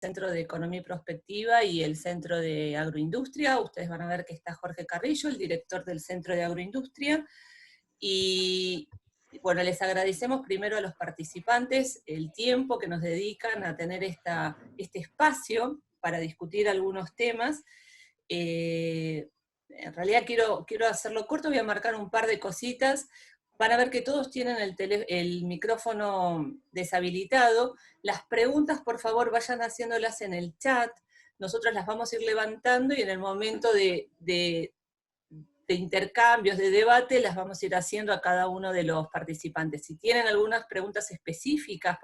Centro de Economía y Prospectiva y el Centro de Agroindustria. Ustedes van a ver que está Jorge Carrillo, el director del Centro de Agroindustria. Y bueno, les agradecemos primero a los participantes el tiempo que nos dedican a tener este espacio para discutir algunos temas. En realidad quiero hacerlo corto, voy a marcar un par de cositas. Van a ver que todos tienen el micrófono deshabilitado. Las preguntas, por favor, vayan haciéndolas en el chat. Nosotros las vamos a ir levantando y en el momento de intercambios, de debate, las vamos a ir haciendo a cada uno de los participantes. Si tienen algunas preguntas específicas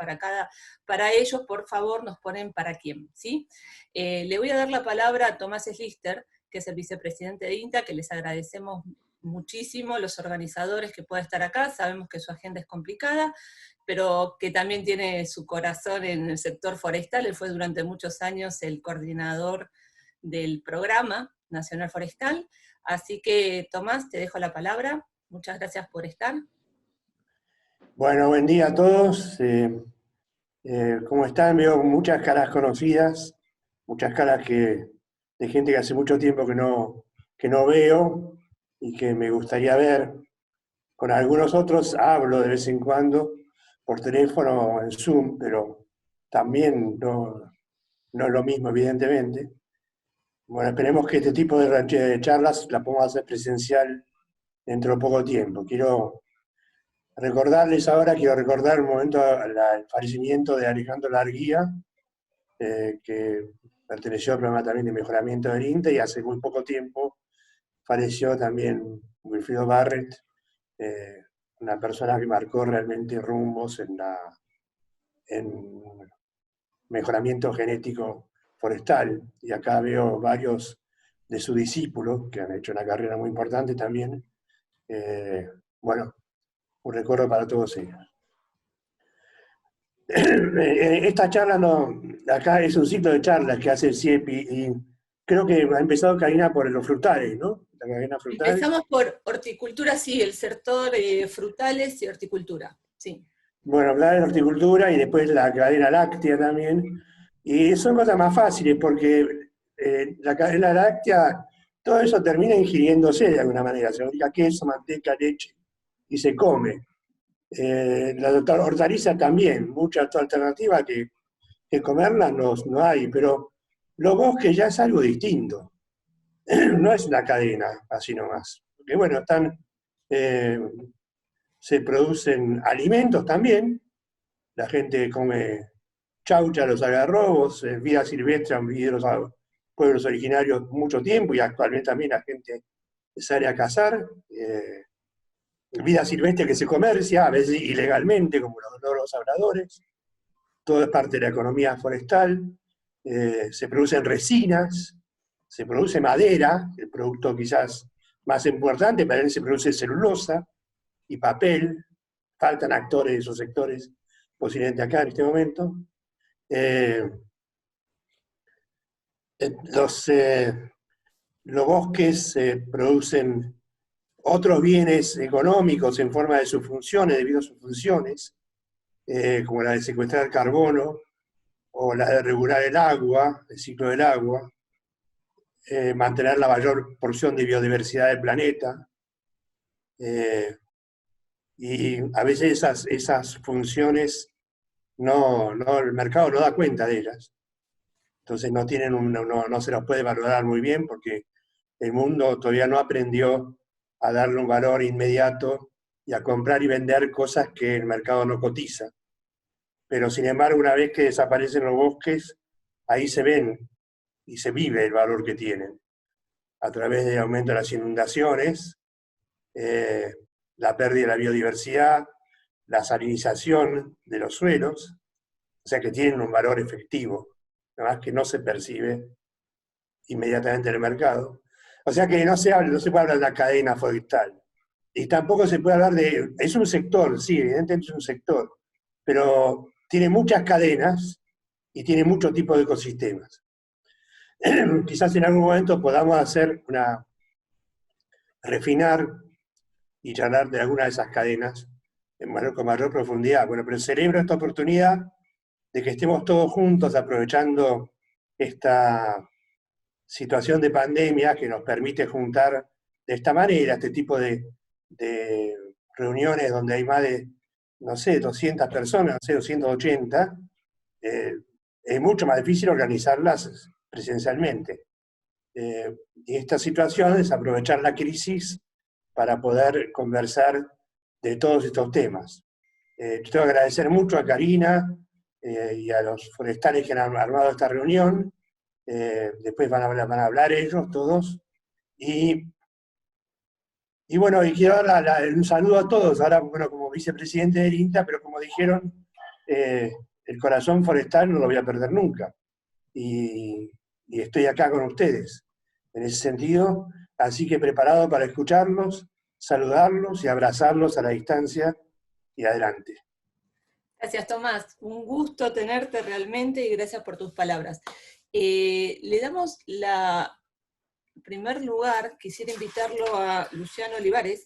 para ellos, por favor, nos ponen para quién, ¿sí? Le voy a dar la palabra a Tomás Slister, que es el vicepresidente de INTA, que les agradecemos muchísimo, los organizadores que pueda estar acá, sabemos que su agenda es complicada, pero que también tiene su corazón en el sector forestal. Él fue durante muchos años el coordinador del Programa Nacional Forestal. Así que, Tomás, te dejo la palabra. Muchas gracias por estar. Bueno, buen día a todos. ¿Cómo están? Veo muchas caras conocidas, muchas caras de gente que hace mucho tiempo que no veo y que me gustaría ver. Con algunos otros hablo de vez en cuando por teléfono o en Zoom, pero también no es lo mismo, evidentemente. Bueno, esperemos que este tipo de charlas la podamos hacer presencial dentro de poco tiempo. Quiero recordar un momento el fallecimiento de Alejandro Larguía, que perteneció al programa también de mejoramiento del INTA, y hace muy poco tiempo falleció también Wilfrido Barrett, una persona que marcó realmente rumbos en mejoramiento genético forestal, y acá veo varios de sus discípulos que han hecho una carrera muy importante también. Bueno, un recuerdo para todos ellos. Esta charla acá es un ciclo de charlas que hace el CIEPI, y creo que ha empezado Karina por los frutales, ¿no? La cadena frutal. Empezamos por horticultura, sí, el sector frutales y horticultura, sí. Bueno, hablar de horticultura y después la cadena láctea también. Y son cosas más fáciles porque la cadena láctea, todo eso termina ingiriéndose de alguna manera. Se fabrica queso, manteca, leche y se come. La hortaliza también, muchas alternativas que comerlas no hay, pero los bosques ya es algo distinto. No es una cadena, así nomás. Porque bueno, se producen alimentos también. La gente come chaucha, los algarrobos, vida silvestre han vivido los pueblos originarios mucho tiempo, y actualmente también la gente sale a cazar. Vida silvestre que se comercia, a veces ilegalmente, como los loros habladores. Todo es parte de la economía forestal. Se producen resinas, se produce madera, el producto quizás más importante, pero también se produce celulosa y papel. Faltan actores de esos sectores posiblemente acá en este momento. Los bosques producen otros bienes económicos en forma de sus funciones, debido a sus funciones, como la de secuestrar carbono, o la de regular el agua, el ciclo del agua, mantener la mayor porción de biodiversidad del planeta. Y a veces esas funciones el mercado no da cuenta de ellas. Entonces no se las puede valorar muy bien porque el mundo todavía no aprendió a darle un valor inmediato y a comprar y vender cosas que el mercado no cotiza. Pero sin embargo, una vez que desaparecen los bosques, ahí se ven y se vive el valor que tienen, a través del aumento de las inundaciones, la pérdida de la biodiversidad, la salinización de los suelos, o sea que tienen un valor efectivo, nada más que no se percibe inmediatamente en el mercado. O sea que no se puede hablar de la cadena forestal. Y tampoco se puede hablar es un sector, sí, evidentemente es un sector, pero tiene muchas cadenas y tiene muchos tipos de ecosistemas. Quizás en algún momento podamos refinar y charlar de alguna de esas cadenas con mayor profundidad. Bueno, pero celebro esta oportunidad de que estemos todos juntos aprovechando esta situación de pandemia que nos permite juntar de esta manera, este tipo de reuniones donde hay más de, no sé, 200 personas, no sé, 280, es mucho más difícil organizarlas presencialmente. Y esta situación es aprovechar la crisis para poder conversar de todos estos temas. Yo tengo que agradecer mucho a Karina y a los forestales que han armado esta reunión. Después van a hablar ellos todos. Y bueno, y quiero dar un saludo a todos, ahora bueno, como vicepresidente del INTA, pero como dijeron, el corazón forestal no lo voy a perder nunca. Y estoy acá con ustedes, en ese sentido, así que preparado para escucharlos, saludarlos y abrazarlos a la distancia y adelante. Gracias, Tomás. Un gusto tenerte realmente y gracias por tus palabras. Le damos en primer lugar, quisiera invitarlo a Luciano Olivares,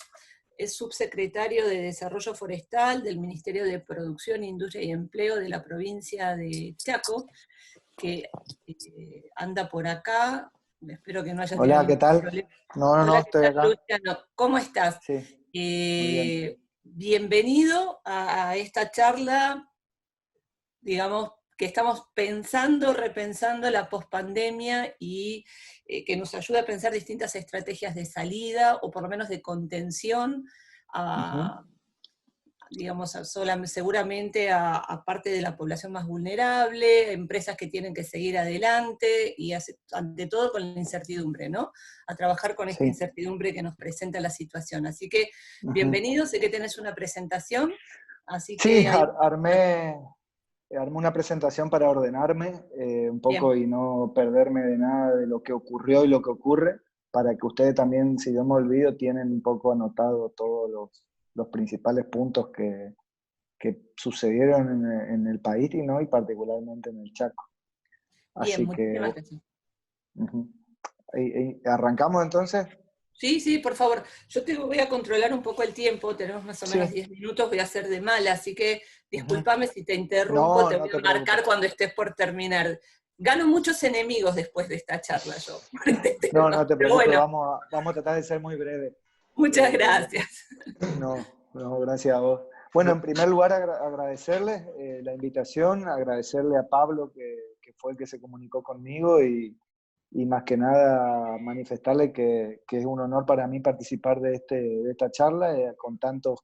es subsecretario de Desarrollo Forestal del Ministerio de Producción, Industria y Empleo de la provincia de Chaco, que anda por acá. Espero que no haya tenido Hola, ¿qué ningún tal? problema. No, Hola, ¿qué estoy tal, acá. Luciano? ¿Cómo estás? Sí, muy bien. Bienvenido a esta charla, digamos, que estamos pensando, repensando la pospandemia y que nos ayuda a pensar distintas estrategias de salida o por lo menos de contención a, digamos, seguramente a parte de la población más vulnerable, empresas que tienen que seguir adelante y ante todo con la incertidumbre, ¿no? A trabajar con esta Sí. incertidumbre que nos presenta la situación. Así que, Ujú. bienvenido, sé que tenés una presentación, así Sí, que... Ahí... armé una presentación para ordenarme un poco Bien. y no perderme de nada de lo que ocurrió y lo que ocurre, para que ustedes también, si yo me olvido, tienen un poco anotado todos los principales puntos que sucedieron en el país y particularmente en el Chaco. Bien, Así muchísimas que, gracias. ¿arrancamos entonces? Sí, sí, por favor. Yo te voy a controlar un poco el tiempo, tenemos más o menos Sí. 10 minutos, voy a hacer de mala, así que Ujú. discúlpame si te interrumpo, No, te no voy te a marcar preocupes. cuando estés por terminar. Gano muchos enemigos después de esta charla yo, por este No, tema, no te pero preocupes, bueno, vamos a tratar de ser muy breve. muchas Eh, gracias. no, gracias a vos. Bueno, en primer lugar agradecerles la invitación, agradecerle a Pablo que fue el que se comunicó conmigo y más que nada manifestarle que es un honor para mí participar de esta charla con tantos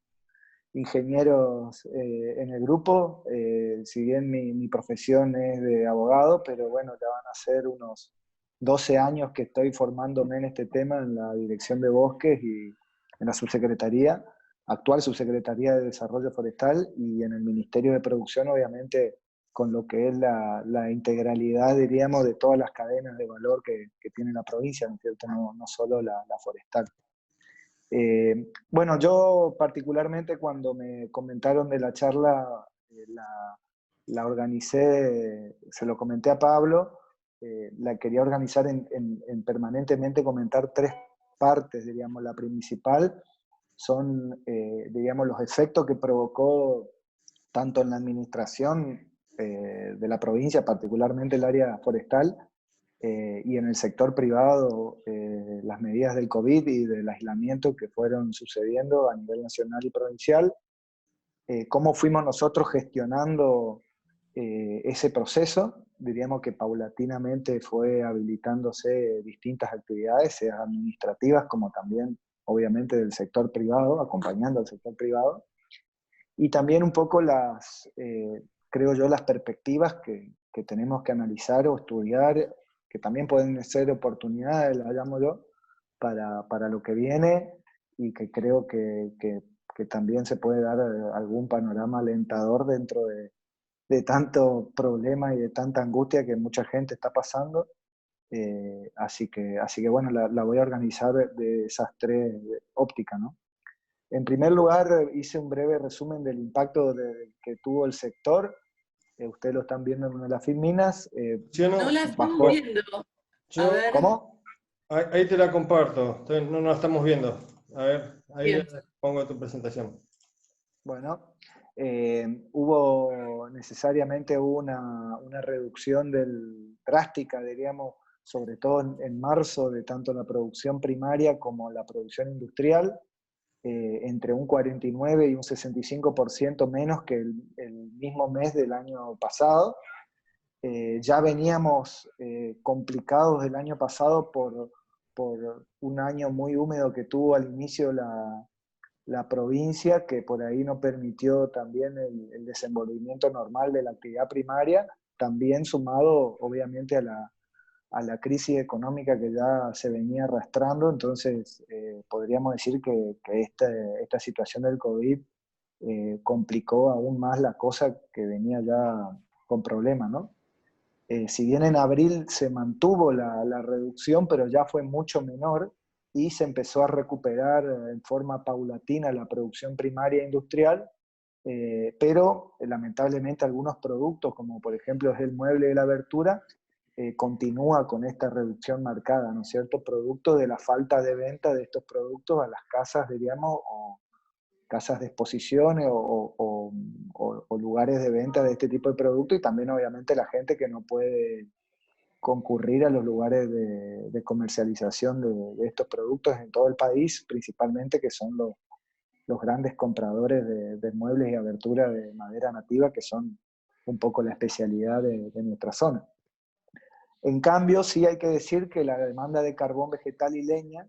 ingenieros en el grupo. Si bien mi profesión es de abogado, pero bueno, ya van a ser unos 12 años que estoy formándome en este tema en la Dirección de Bosques y en la subsecretaría, actual subsecretaría de Desarrollo Forestal, y en el Ministerio de Producción, obviamente, con lo que es la integralidad, diríamos, de todas las cadenas de valor que tiene la provincia, ¿no es cierto? No solo la forestal. Bueno, yo particularmente cuando me comentaron de la charla, la organicé, se lo comenté a Pablo, la quería organizar en permanentemente comentar tres partes, diríamos. La principal son, diríamos, los efectos que provocó tanto en la administración de la provincia, particularmente el área forestal, y en el sector privado, las medidas del COVID y del aislamiento que fueron sucediendo a nivel nacional y provincial, cómo fuimos nosotros gestionando ese proceso. Diríamos que paulatinamente fue habilitándose distintas actividades, sea administrativas como también, obviamente, del sector privado, acompañando al sector privado, y también un poco creo yo, las perspectivas que tenemos que analizar o estudiar, que también pueden ser oportunidades, las llamo yo, para lo que viene, y que creo que también se puede dar algún panorama alentador dentro de tanto problema y de tanta angustia que mucha gente está pasando. Así que bueno, la voy a organizar de esas tres ópticas, ¿no? En primer lugar, hice un breve resumen del impacto que tuvo el sector. Ustedes lo están viendo en una de las filminas. No la estamos viendo. A ver. ¿Cómo? Ahí te la comparto. No la estamos viendo. A ver, ahí Bien. pongo tu presentación. Bueno, Hubo necesariamente una reducción drástica, diríamos, sobre todo en marzo, de tanto la producción primaria como la producción industrial, entre un 49 y un 65% menos que el mismo mes del año pasado. Ya veníamos complicados del año pasado por un año muy húmedo que tuvo al inicio la provincia, que por ahí no permitió también el desenvolvimiento normal de la actividad primaria, también sumado obviamente a la crisis económica que ya se venía arrastrando. Entonces podríamos decir que esta situación del COVID complicó aún más la cosa que venía ya con problemas, ¿no? Si bien en abril se mantuvo la reducción, pero ya fue mucho menor y se empezó a recuperar en forma paulatina la producción primaria industrial, pero lamentablemente algunos productos, como por ejemplo es el mueble de la abertura, continúa con esta reducción marcada, ¿no es cierto? Producto de la falta de venta de estos productos a las casas, diríamos, o casas de exposiciones o lugares de venta de este tipo de productos, y también obviamente la gente que no puede concurrir a los lugares de comercialización de estos productos en todo el país, principalmente que son los grandes compradores de muebles y aberturas de madera nativa, que son un poco la especialidad de nuestra zona. En cambio, sí hay que decir que la demanda de carbón vegetal y leña,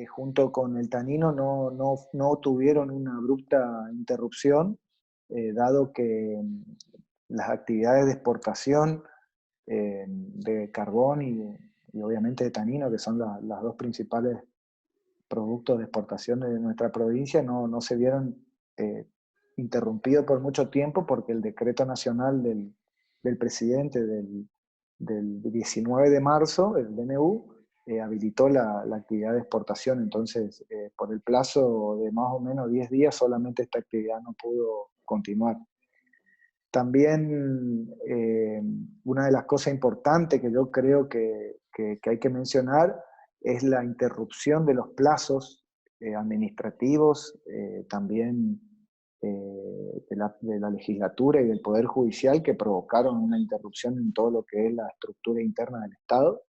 junto con el tanino, no tuvieron una abrupta interrupción, dado que las actividades de exportación de carbón y obviamente de tanino, que son las dos principales productos de exportación de nuestra provincia, no se vieron interrumpidos por mucho tiempo, porque el decreto nacional del presidente del 19 de marzo, el DNU, habilitó la actividad de exportación. Entonces, por el plazo de más o menos 10 días, solamente esta actividad no pudo continuar. También una de las cosas importantes que yo creo que hay que mencionar es la interrupción de los plazos administrativos, también de la legislatura y del Poder Judicial, que provocaron una interrupción en todo lo que es la estructura interna del Estado.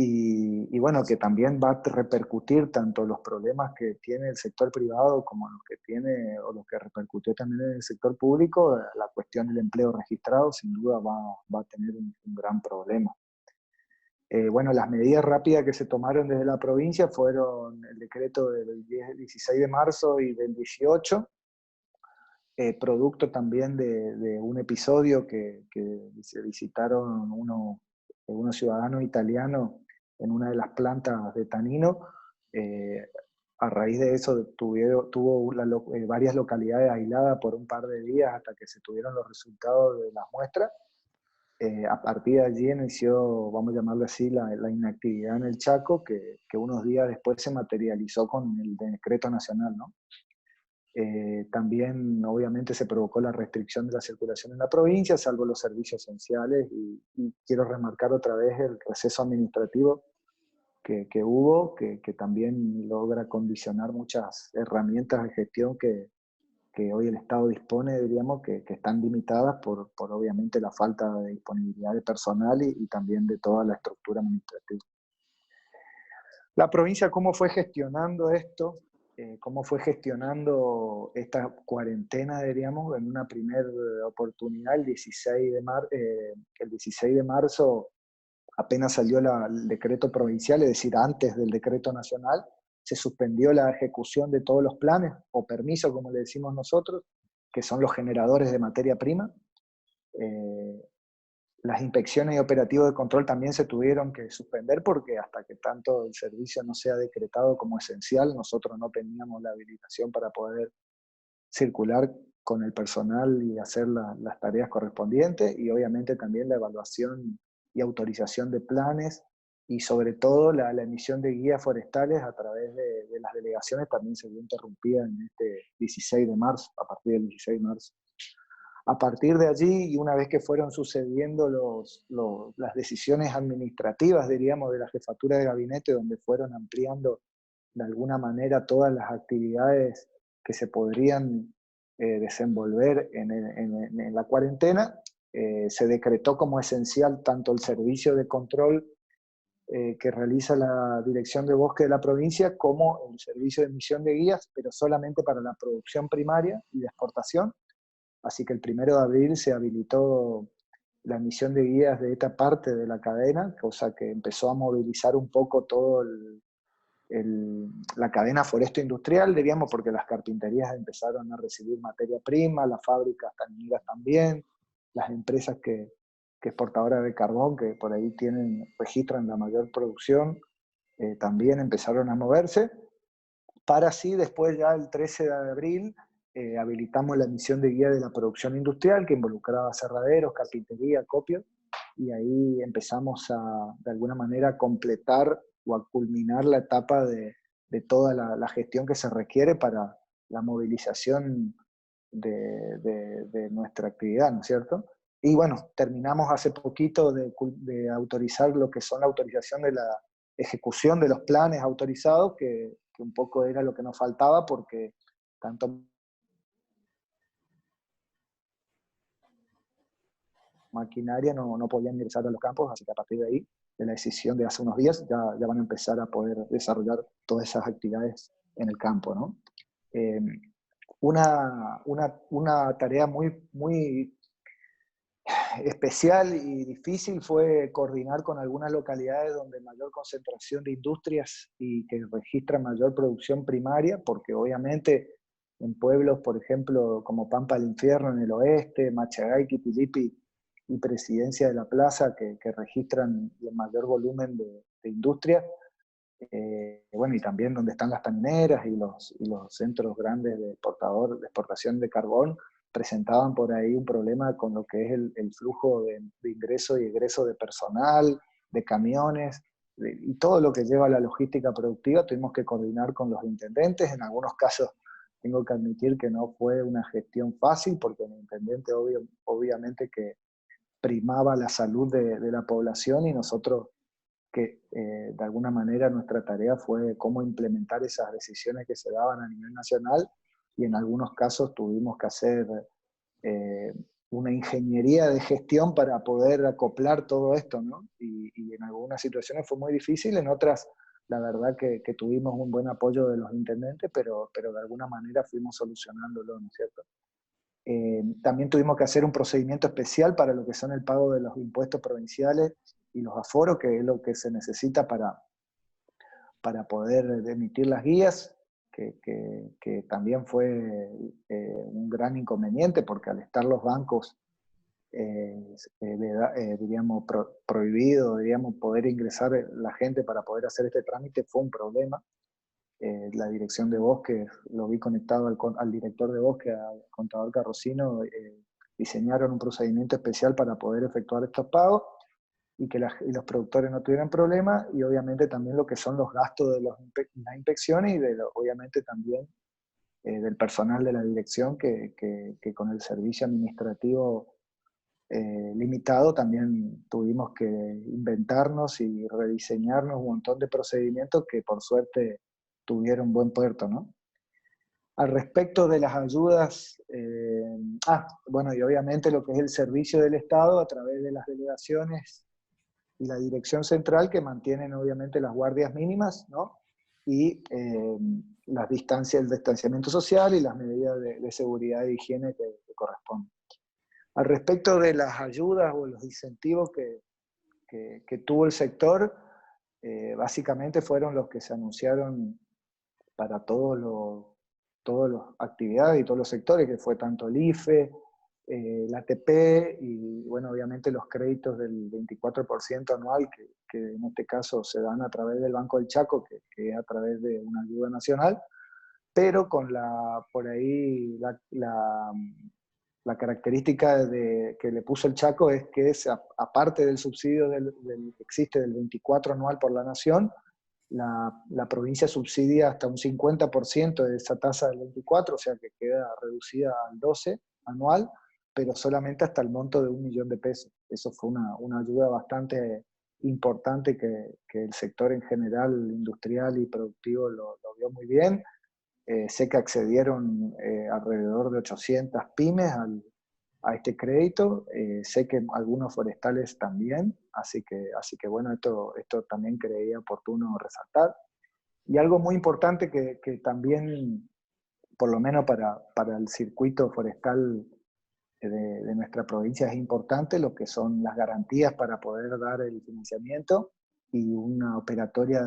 Y bueno, que también va a repercutir tanto los problemas que tiene el sector privado como los que tiene, o los que repercutió también en el sector público. La cuestión del empleo registrado sin duda va a tener un gran problema. Bueno, las medidas rápidas que se tomaron desde la provincia fueron el decreto del 16 de marzo y del 18, producto también de un episodio que se visitaron unos ciudadanos italianos en una de las plantas de tanino. A raíz de eso tuvo varias localidades aisladas por un par de días hasta que se tuvieron los resultados de las muestras. A partir de allí inició, vamos a llamarlo así, la inactividad en el Chaco, que unos días después se materializó con el decreto nacional, ¿no? También obviamente se provocó la restricción de la circulación en la provincia, salvo los servicios esenciales, y quiero remarcar otra vez el receso administrativo que hubo, que también logra condicionar muchas herramientas de gestión que hoy el Estado dispone, diríamos, que están limitadas por obviamente la falta de disponibilidad de personal y también de toda la estructura administrativa. La provincia, ¿cómo fue gestionando esto? ¿Cómo fue gestionando esta cuarentena, diríamos? En una primera oportunidad, el 16 de marzo, apenas salió el decreto provincial, es decir, antes del decreto nacional, se suspendió la ejecución de todos los planes, o permisos, como le decimos nosotros, que son los generadores de materia prima. Las inspecciones y operativos de control también se tuvieron que suspender, porque hasta que tanto el servicio no sea decretado como esencial, nosotros no teníamos la habilitación para poder circular con el personal y hacer las tareas correspondientes, y obviamente también la evaluación y autorización de planes, y sobre todo la emisión de guías forestales a través de las delegaciones también se vio interrumpida en este 16 de marzo, a partir del 16 de marzo. A partir de allí, y una vez que fueron sucediendo las decisiones administrativas, diríamos, de la jefatura de gabinete, donde fueron ampliando de alguna manera todas las actividades que se podrían desenvolver en la cuarentena, se decretó como esencial tanto el servicio de control que realiza la Dirección de Bosque de la provincia como el servicio de emisión de guías, pero solamente para la producción primaria y de exportación. Así que el 1 de abril se habilitó la emisión de guías de esta parte de la cadena, cosa que empezó a movilizar un poco todo la cadena foresto-industrial, diríamos, porque las carpinterías empezaron a recibir materia prima, las fábricas tanineras también, las empresas que exportadoras de carbón, que por ahí registran la mayor producción, también empezaron a moverse, para así después ya el 13 de abril habilitamos la emisión de guía de la producción industrial, que involucraba aserraderos, carpintería, acopio, y ahí empezamos de alguna manera, a completar o a culminar la etapa de toda la gestión que se requiere para la movilización de nuestra actividad, ¿no es cierto? Y bueno, terminamos hace poquito de autorizar lo que son la autorización de la ejecución de los planes autorizados, que un poco era lo que nos faltaba, porque tanto maquinaria no podían ingresar a los campos, así que a partir de ahí, de la decisión de hace unos días, ya van a empezar a poder desarrollar todas esas actividades en el campo, ¿no? Una tarea muy especial y difícil fue coordinar con algunas localidades donde hay mayor concentración de industrias y que registran mayor producción primaria, porque obviamente en pueblos, por ejemplo, como Pampa del Infierno en el oeste, Machagay, Quipilipi y Presidencia de la Plaza, que registran el mayor volumen de industria, bueno, y también donde están las tanineras y los centros grandes de exportación de carbón, presentaban por ahí un problema con lo que es el flujo de ingreso y egreso de personal, de camiones, y todo lo que lleva a la logística productiva. Tuvimos que coordinar con los intendentes. En algunos casos tengo que admitir que no fue una gestión fácil, porque el intendente obviamente que primaba la salud de la población, y nosotros que de alguna manera nuestra tarea fue cómo implementar esas decisiones que se daban a nivel nacional, y en algunos casos tuvimos que hacer una ingeniería de gestión para poder acoplar todo esto, ¿no? Y en algunas situaciones fue muy difícil, en otras la verdad que tuvimos un buen apoyo de los intendentes, pero de alguna manera fuimos solucionándolo, ¿no es cierto? También tuvimos que hacer un procedimiento especial para lo que son el pago de los impuestos provinciales y los aforos, que es lo que se necesita para poder emitir las guías, que también fue un gran inconveniente, porque al estar los bancos, diríamos, prohibido, diríamos, poder ingresar la gente para poder hacer este trámite, fue un problema. La dirección de bosque, lo vi conectado al director de bosque, al contador Carrocino, diseñaron un procedimiento especial para poder efectuar estos pagos, y que y los productores no tuvieran problemas, y obviamente también lo que son los gastos de las inspecciones, y obviamente también del personal de la dirección, que con el servicio administrativo limitado también tuvimos que inventarnos y rediseñarnos un montón de procedimientos que por suerte tuvieron buen puerto, ¿no? Al respecto de las ayudas, bueno, y obviamente lo que es el servicio del Estado a través de las delegaciones y la dirección central, que mantienen obviamente las guardias mínimas, ¿no? Y las distancias, el distanciamiento social y las medidas de seguridad e higiene que corresponden. Al respecto de las ayudas o los incentivos que tuvo el sector, básicamente fueron los que se anunciaron para todas las actividades y todos los sectores, que fue tanto el IFE, la ATP, y bueno, obviamente los créditos del 24% anual, que en este caso se dan a través del Banco del Chaco, que es a través de una ayuda nacional, pero con por ahí la característica que le puso el Chaco es que aparte del subsidio que existe del 24 anual por la Nación, la provincia subsidia hasta un 50% de esa tasa del 24, o sea que queda reducida al 12 anual, pero solamente hasta el monto de 1 millón de pesos. Eso fue una ayuda bastante importante, que el sector en general, industrial y productivo, lo vio muy bien. sé que accedieron alrededor de 800 pymes a este crédito, sé que algunos forestales también, así que bueno, esto también creía oportuno resaltar. Y algo muy importante que también, por lo menos para el circuito forestal de nuestra provincia es importante, lo que son las garantías para poder dar el financiamiento y una operatoria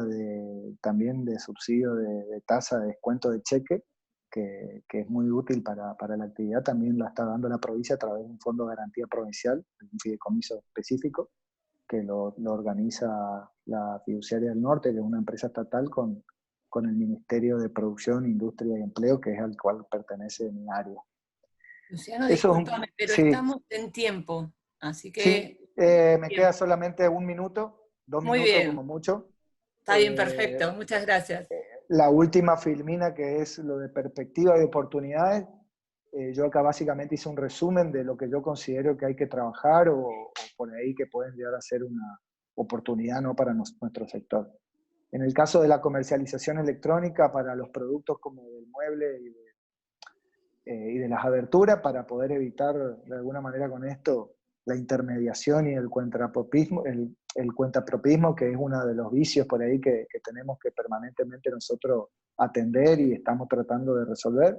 también de subsidio de tasa de descuento de cheque, que es muy útil para la actividad, también la está dando la provincia a través de un fondo de garantía provincial, un fideicomiso específico, que lo organiza la Fiduciaria del Norte, que es una empresa estatal con el Ministerio de Producción, Industria y Empleo, que es al cual pertenece mi área. Luciano, Eso discúlpame, pero sí, estamos en tiempo, así sí, que... me Bien. queda solamente 1 minuto, 2 Muy minutos como bien, mucho. está bien, perfecto, muchas gracias. La última filmina, que es lo de perspectiva y oportunidades, yo acá básicamente hice un resumen de lo que yo considero que hay que trabajar o por ahí que pueden llegar a ser una oportunidad, ¿no?, para nuestro sector. En el caso de la comercialización electrónica para los productos como del mueble y de las aberturas, para poder evitar de alguna manera con esto la intermediación y el cuentapropismo, el cuentapropismo, que es uno de los vicios por ahí que tenemos que permanentemente nosotros atender y estamos tratando de resolver.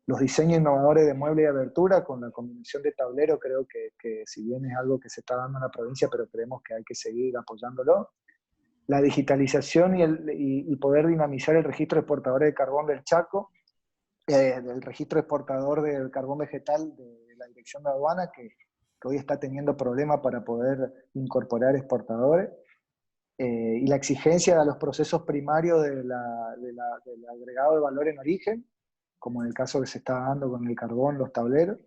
Los diseños innovadores de mueble y abertura con la combinación de tablero, creo que si bien es algo que se está dando en la provincia, pero creemos que hay que seguir apoyándolo. La digitalización y poder dinamizar el registro de exportadores de carbón del Chaco, del registro exportador del carbón vegetal de la Dirección de Aduana, que hoy está teniendo problemas para poder incorporar exportadores, y la exigencia de los procesos primarios del agregado de valor en origen, como en el caso que se está dando con el carbón, los tableros,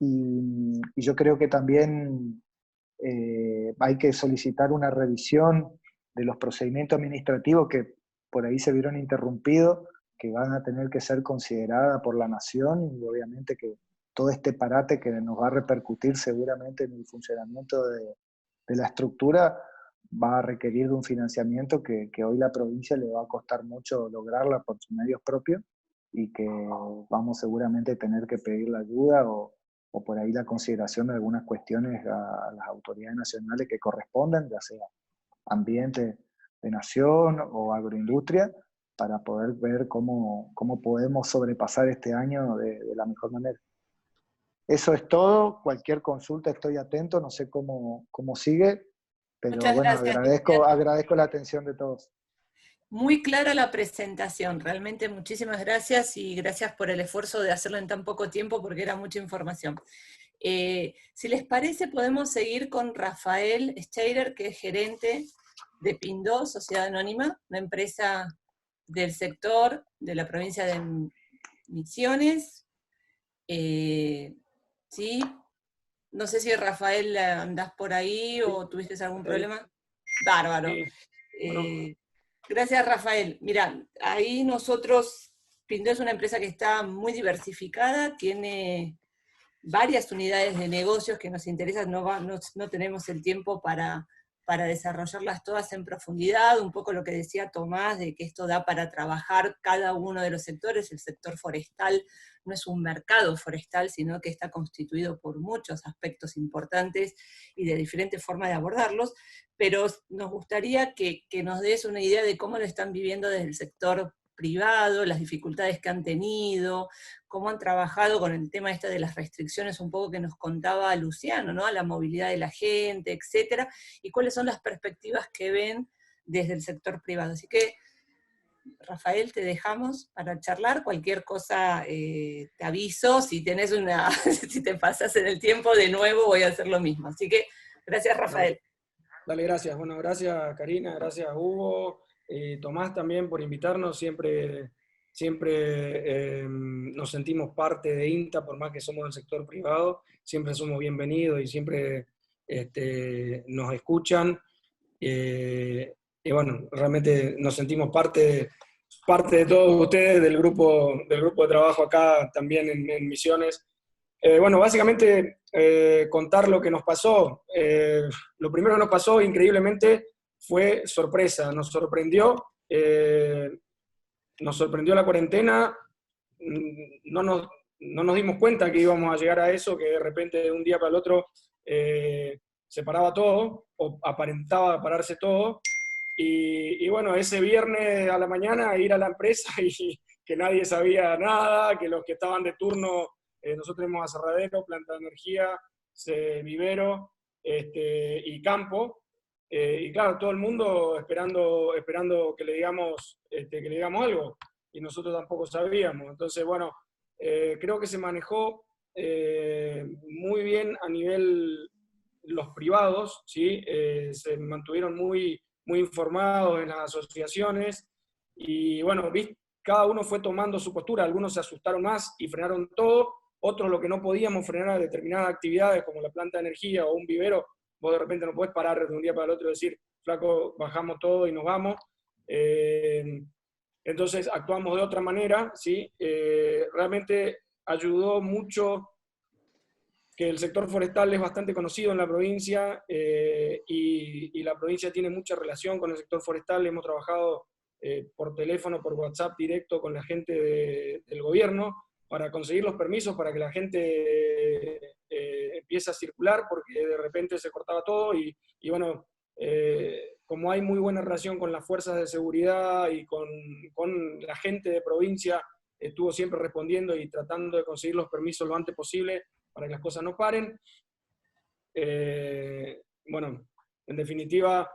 y yo creo que también hay que solicitar una revisión de los procedimientos administrativos que por ahí se vieron interrumpidos, que van a tener que ser consideradas por la nación, y obviamente que todo este parate que nos va a repercutir seguramente en el funcionamiento de la estructura va a requerir de un financiamiento que hoy la provincia le va a costar mucho lograrla por sus medios propios, y que vamos seguramente a tener que pedir la ayuda o por ahí la consideración de algunas cuestiones a las autoridades nacionales que correspondan, ya sea ambiente de nación o agroindustria, para poder ver cómo podemos sobrepasar este año de la mejor manera. Eso es todo. Cualquier consulta estoy atento, no sé cómo sigue, pero Muchas bueno, gracias. agradezco la atención de todos. Muy clara la presentación, realmente muchísimas gracias y gracias por el esfuerzo de hacerlo en tan poco tiempo porque era mucha información. Si les parece, podemos seguir con Rafael Scheider, que es gerente de Pindó, Sociedad Anónima, una empresa del sector de la provincia de Misiones. ¿Sí? No sé si Rafael andás por ahí o tuviste algún problema. Bárbaro. Sí. Bueno. Gracias, Rafael. Mira, ahí nosotros, Pindó es una empresa que está muy diversificada, tiene varias unidades de negocios que nos interesan, no tenemos el tiempo para desarrollarlas todas en profundidad, un poco lo que decía Tomás, de que esto da para trabajar cada uno de los sectores. El sector forestal no es un mercado forestal, sino que está constituido por muchos aspectos importantes y de diferentes formas de abordarlos, pero nos gustaría que nos des una idea de cómo lo están viviendo desde el sector privado, las dificultades que han tenido, cómo han trabajado con el tema de las restricciones, un poco que nos contaba Luciano, ¿no?, a la movilidad de la gente, etcétera, y cuáles son las perspectivas que ven desde el sector privado. Así que, Rafael, te dejamos para charlar. Cualquier cosa te aviso. Si tenés si te pasas en el tiempo, de nuevo voy a hacer lo mismo. Así que, gracias, Rafael. Dale, gracias. Bueno, gracias Karina, gracias Hugo, Tomás también por invitarnos. Siempre nos sentimos parte de INTA, por más que somos del sector privado, siempre somos bienvenidos y siempre nos escuchan. Y bueno, realmente nos sentimos parte de todos ustedes, del grupo de trabajo acá también en Misiones. Bueno, básicamente contar lo que nos pasó. Lo primero que nos pasó, increíblemente, fue sorpresa. Nos sorprendió nos sorprendió la cuarentena, no nos dimos cuenta que íbamos a llegar a eso, que de repente de un día para el otro se paraba todo, o aparentaba pararse todo, y bueno, ese viernes a la mañana ir a la empresa y que nadie sabía nada, que los que estaban de turno, nosotros tenemos aserradero, planta de energía, vivero y campo, y claro, todo el mundo esperando que le digamos algo, y nosotros tampoco sabíamos. Entonces, bueno, creo que se manejó muy bien a nivel los privados, ¿sí? Se mantuvieron muy informados en las asociaciones, y bueno, cada uno fue tomando su postura, algunos se asustaron más y frenaron todo, otros lo que no podíamos frenar determinadas actividades como la planta de energía o un vivero, vos de repente no podés parar de un día para el otro y decir, flaco, bajamos todo y nos vamos. Entonces actuamos de otra manera, ¿sí? Realmente ayudó mucho que el sector forestal es bastante conocido en la provincia, y la provincia tiene mucha relación con el sector forestal. Hemos trabajado por teléfono, por WhatsApp directo con la gente del gobierno para conseguir los permisos para que la gente empiece a circular, porque de repente se cortaba todo y bueno, como hay muy buena relación con las fuerzas de seguridad y con la gente de provincia, estuvo siempre respondiendo y tratando de conseguir los permisos lo antes posible para que las cosas no paren. Bueno, en definitiva,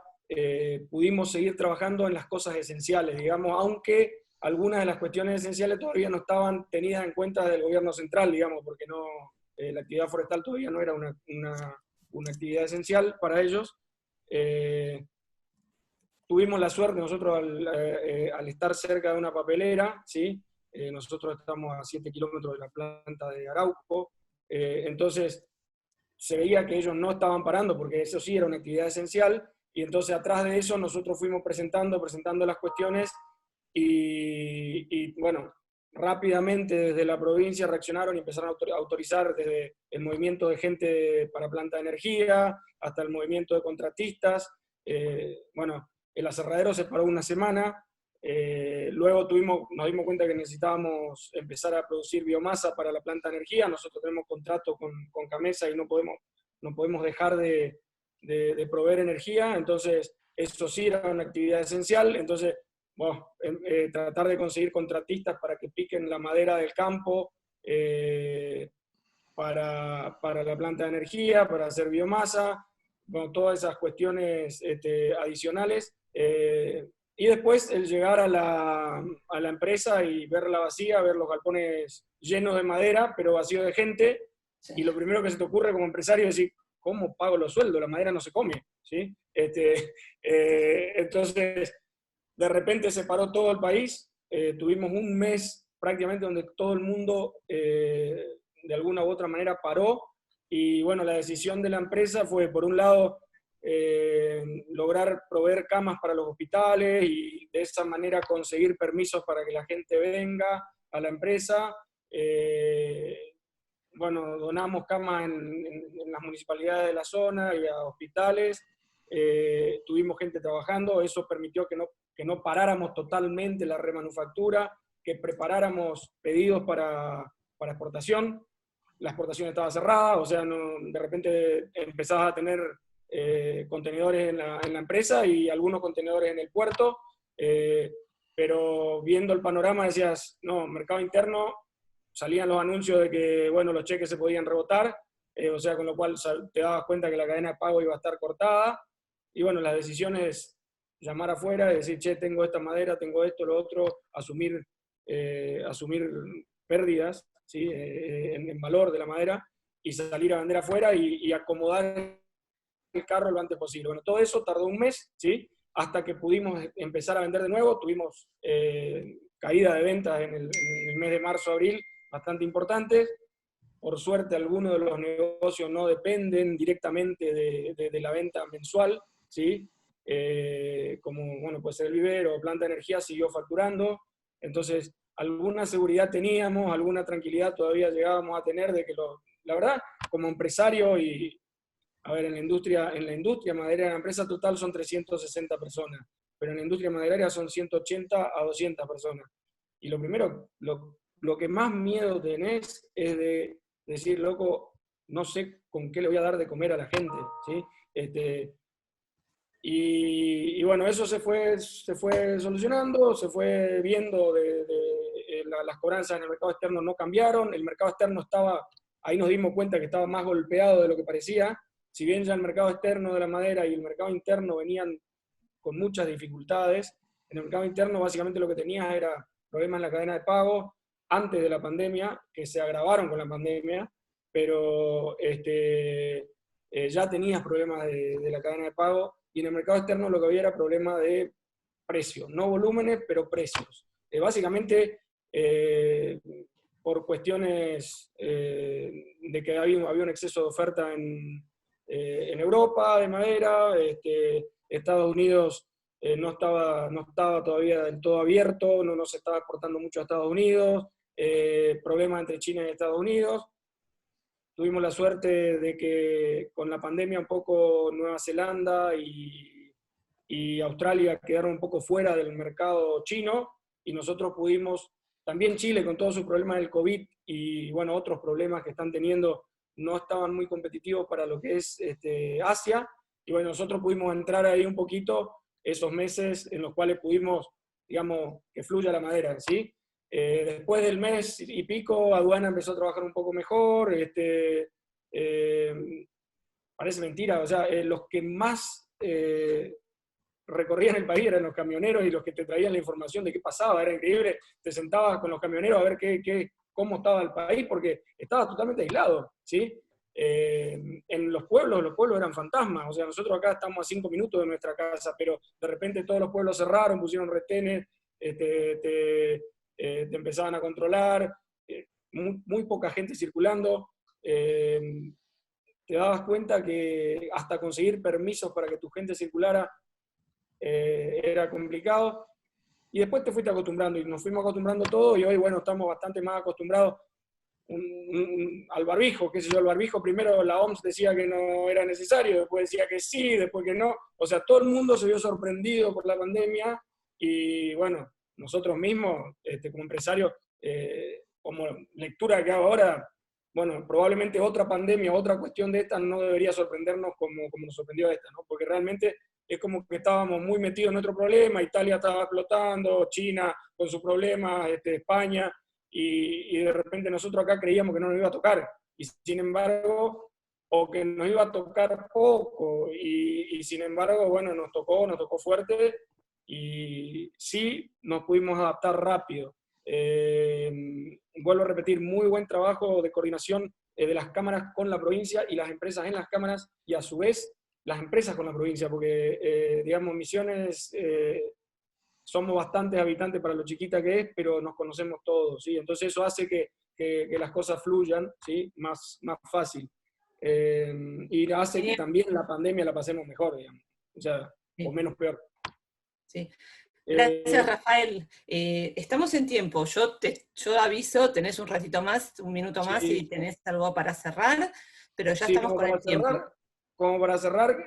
pudimos seguir trabajando en las cosas esenciales, digamos, aunque algunas de las cuestiones esenciales todavía no estaban tenidas en cuenta del gobierno central, digamos, porque no, la actividad forestal todavía no era una actividad esencial para ellos. Tuvimos la suerte nosotros al estar cerca de una papelera, ¿sí? Nosotros estamos a 7 kilómetros de la planta de Arauco, entonces se veía que ellos no estaban parando porque eso sí era una actividad esencial, y entonces atrás de eso nosotros fuimos presentando las cuestiones y bueno, rápidamente desde la provincia reaccionaron y empezaron a autorizar desde el movimiento de gente para planta de energía hasta el movimiento de contratistas. Bueno, el aserradero se paró una semana, luego nos dimos cuenta que necesitábamos empezar a producir biomasa para la planta de energía. Nosotros tenemos contrato con Camesa y no podemos dejar de proveer energía, entonces eso sí era una actividad esencial. Entonces, bueno, tratar de conseguir contratistas para que piquen la madera del campo para la planta de energía, para hacer biomasa, bueno, todas esas cuestiones adicionales. Y después el llegar a la empresa y verla vacía, ver los galpones llenos de madera, pero vacíos de gente, sí. Y lo primero que se te ocurre como empresario es decir, ¿cómo pago los sueldos? La madera no se come, ¿sí? Entonces, de repente se paró todo el país, tuvimos un mes prácticamente donde todo el mundo de alguna u otra manera paró, y bueno, la decisión de la empresa fue, por un lado, lograr proveer camas para los hospitales y de esa manera conseguir permisos para que la gente venga a la empresa. Bueno, donamos camas en las municipalidades de la zona y a hospitales. Tuvimos gente trabajando, eso permitió que no paráramos totalmente la remanufactura, que preparáramos pedidos para exportación. La exportación estaba cerrada, o sea, de repente empezabas a tener contenedores en la empresa y algunos contenedores en el puerto, pero viendo el panorama decías, no, mercado interno, salían los anuncios de que, bueno, los cheques se podían rebotar, o sea, con lo cual te dabas cuenta que la cadena de pago iba a estar cortada, y bueno, la decisión es llamar afuera y decir, che, tengo esta madera, tengo esto, lo otro, asumir pérdidas, ¿sí? En valor de la madera, y salir a vender afuera y acomodar el carro lo antes posible. Bueno, todo eso tardó un mes, ¿sí? Hasta que pudimos empezar a vender de nuevo. Tuvimos caída de ventas en el mes de marzo-abril bastante importantes. Por suerte, algunos de los negocios no dependen directamente de la venta mensual, ¿sí? Como, bueno, puede ser el vivero o planta de energía, siguió facturando. Entonces, alguna seguridad teníamos, alguna tranquilidad todavía llegábamos a tener de que la verdad, como empresario y, a ver, en la industria maderera, la empresa total son 360 personas, pero en la industria maderaria son 180 a 200 personas. y lo primero, lo que más miedo tenés es de decir, loco, no sé con qué le voy a dar de comer a la gente, ¿sí? Y bueno, eso se fue solucionando, se fue viendo las cobranzas en el mercado externo no cambiaron, el mercado externo estaba, ahí nos dimos cuenta que estaba más golpeado de lo que parecía, si bien ya el mercado externo de la madera y el mercado interno venían con muchas dificultades, en el mercado interno básicamente lo que tenías era problemas en la cadena de pago antes de la pandemia, que se agravaron con la pandemia, pero ya tenías problemas de la cadena de pago, y en el mercado externo lo que había era problema de precios, no volúmenes, pero precios. Básicamente, por cuestiones de que había un exceso de oferta en Europa de madera, Estados Unidos no estaba todavía del todo abierto, no se estaba exportando mucho a Estados Unidos, problemas entre China y Estados Unidos. Tuvimos la suerte de que con la pandemia un poco Nueva Zelanda y Australia quedaron un poco fuera del mercado chino, y nosotros pudimos, también Chile con todos sus problemas del COVID y bueno, otros problemas que están teniendo, no estaban muy competitivos para lo que es Asia, y bueno, nosotros pudimos entrar ahí un poquito esos meses en los cuales pudimos, digamos, que fluya la madera, ¿sí? Después del mes y pico, aduana empezó a trabajar un poco mejor, parece mentira, o sea, los que más recorrían el país eran los camioneros y los que te traían la información de qué pasaba, era increíble, te sentabas con los camioneros a ver cómo estaba el país, porque estaba totalmente aislado, ¿sí? En los pueblos eran fantasmas, o sea, nosotros acá estamos a 5 minutos de nuestra casa, pero de repente todos los pueblos cerraron, pusieron retenes, te empezaban a controlar, muy poca gente circulando, te dabas cuenta que hasta conseguir permisos para que tu gente circulara era complicado, y después te fuiste acostumbrando, y nos fuimos acostumbrando todo, y hoy, bueno, estamos bastante más acostumbrados al barbijo, qué sé yo, el barbijo primero la OMS decía que no era necesario, después decía que sí, después que no, o sea, todo el mundo se vio sorprendido por la pandemia, y bueno, nosotros mismos, como empresarios, como lectura que hago ahora, bueno, probablemente otra pandemia, otra cuestión de esta no debería sorprendernos como nos sorprendió esta, ¿no? Porque realmente es como que estábamos muy metidos en otro problema, Italia estaba explotando, China con sus problemas, España, y de repente nosotros acá creíamos que no nos iba a tocar, y sin embargo, o que nos iba a tocar poco, y sin embargo, bueno, nos tocó fuerte, y sí nos pudimos adaptar rápido. Vuelvo a repetir, muy buen trabajo de coordinación de las cámaras con la provincia y las empresas en las cámaras, y a su vez las empresas con la provincia, porque digamos, Misiones somos bastantes habitantes para lo chiquita que es, pero nos conocemos todos, ¿sí? Entonces eso hace que las cosas fluyan, ¿sí? Más fácil. Y hace que también la pandemia la pasemos mejor, digamos, o sea, sí, o menos peor. Sí. Gracias, Rafael. Estamos en tiempo. Yo aviso, tenés un ratito más, un minuto más, Sí, si tenés algo para cerrar, pero ya sí, estamos con el tiempo. Como para cerrar,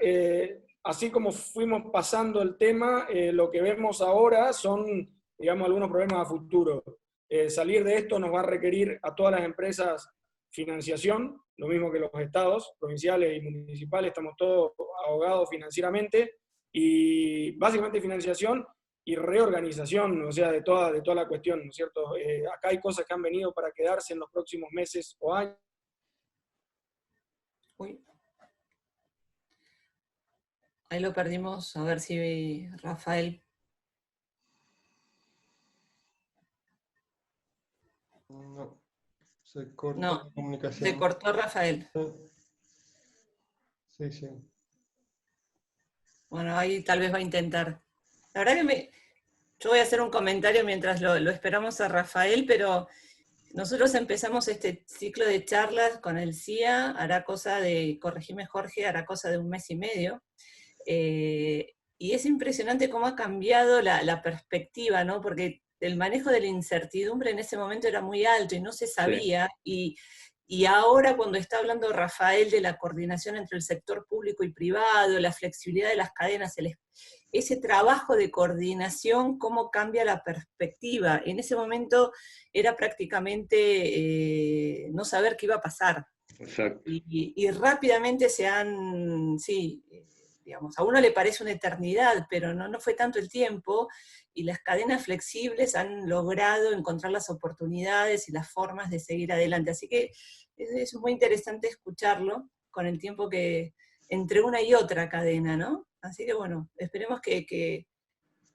así como fuimos pasando el tema, lo que vemos ahora son, digamos, algunos problemas a futuro. Salir de esto nos va a requerir a todas las empresas financiación, lo mismo que los estados, provinciales y municipales, estamos todos ahogados financieramente, y básicamente financiación y reorganización, o sea, de toda la cuestión, ¿no es cierto? Acá hay cosas que han venido para quedarse en los próximos meses o años. Uy. Ahí lo perdimos, a ver si Rafael... No, se cortó No, la comunicación. se cortó Rafael. Sí, sí. Bueno, ahí tal vez va a intentar. La verdad que yo voy a hacer un comentario mientras lo esperamos a Rafael, pero nosotros empezamos este ciclo de charlas con el CIA, hará cosa de, corregime Jorge, hará cosa de 1 mes y medio, y es impresionante cómo ha cambiado la perspectiva, ¿no? Porque el manejo de la incertidumbre en ese momento era muy alto y no se sabía, sí. Y ahora cuando está hablando Rafael de la coordinación entre el sector público y privado, la flexibilidad de las cadenas, ese trabajo de coordinación, cómo cambia la perspectiva. En ese momento era prácticamente no saber qué iba a pasar. Exacto. Y rápidamente sí, digamos, a uno le parece una eternidad, pero no fue tanto el tiempo, y las cadenas flexibles han logrado encontrar las oportunidades y las formas de seguir adelante. Así que es muy interesante escucharlo con el tiempo que entre una y otra cadena, ¿no? Así que bueno, esperemos que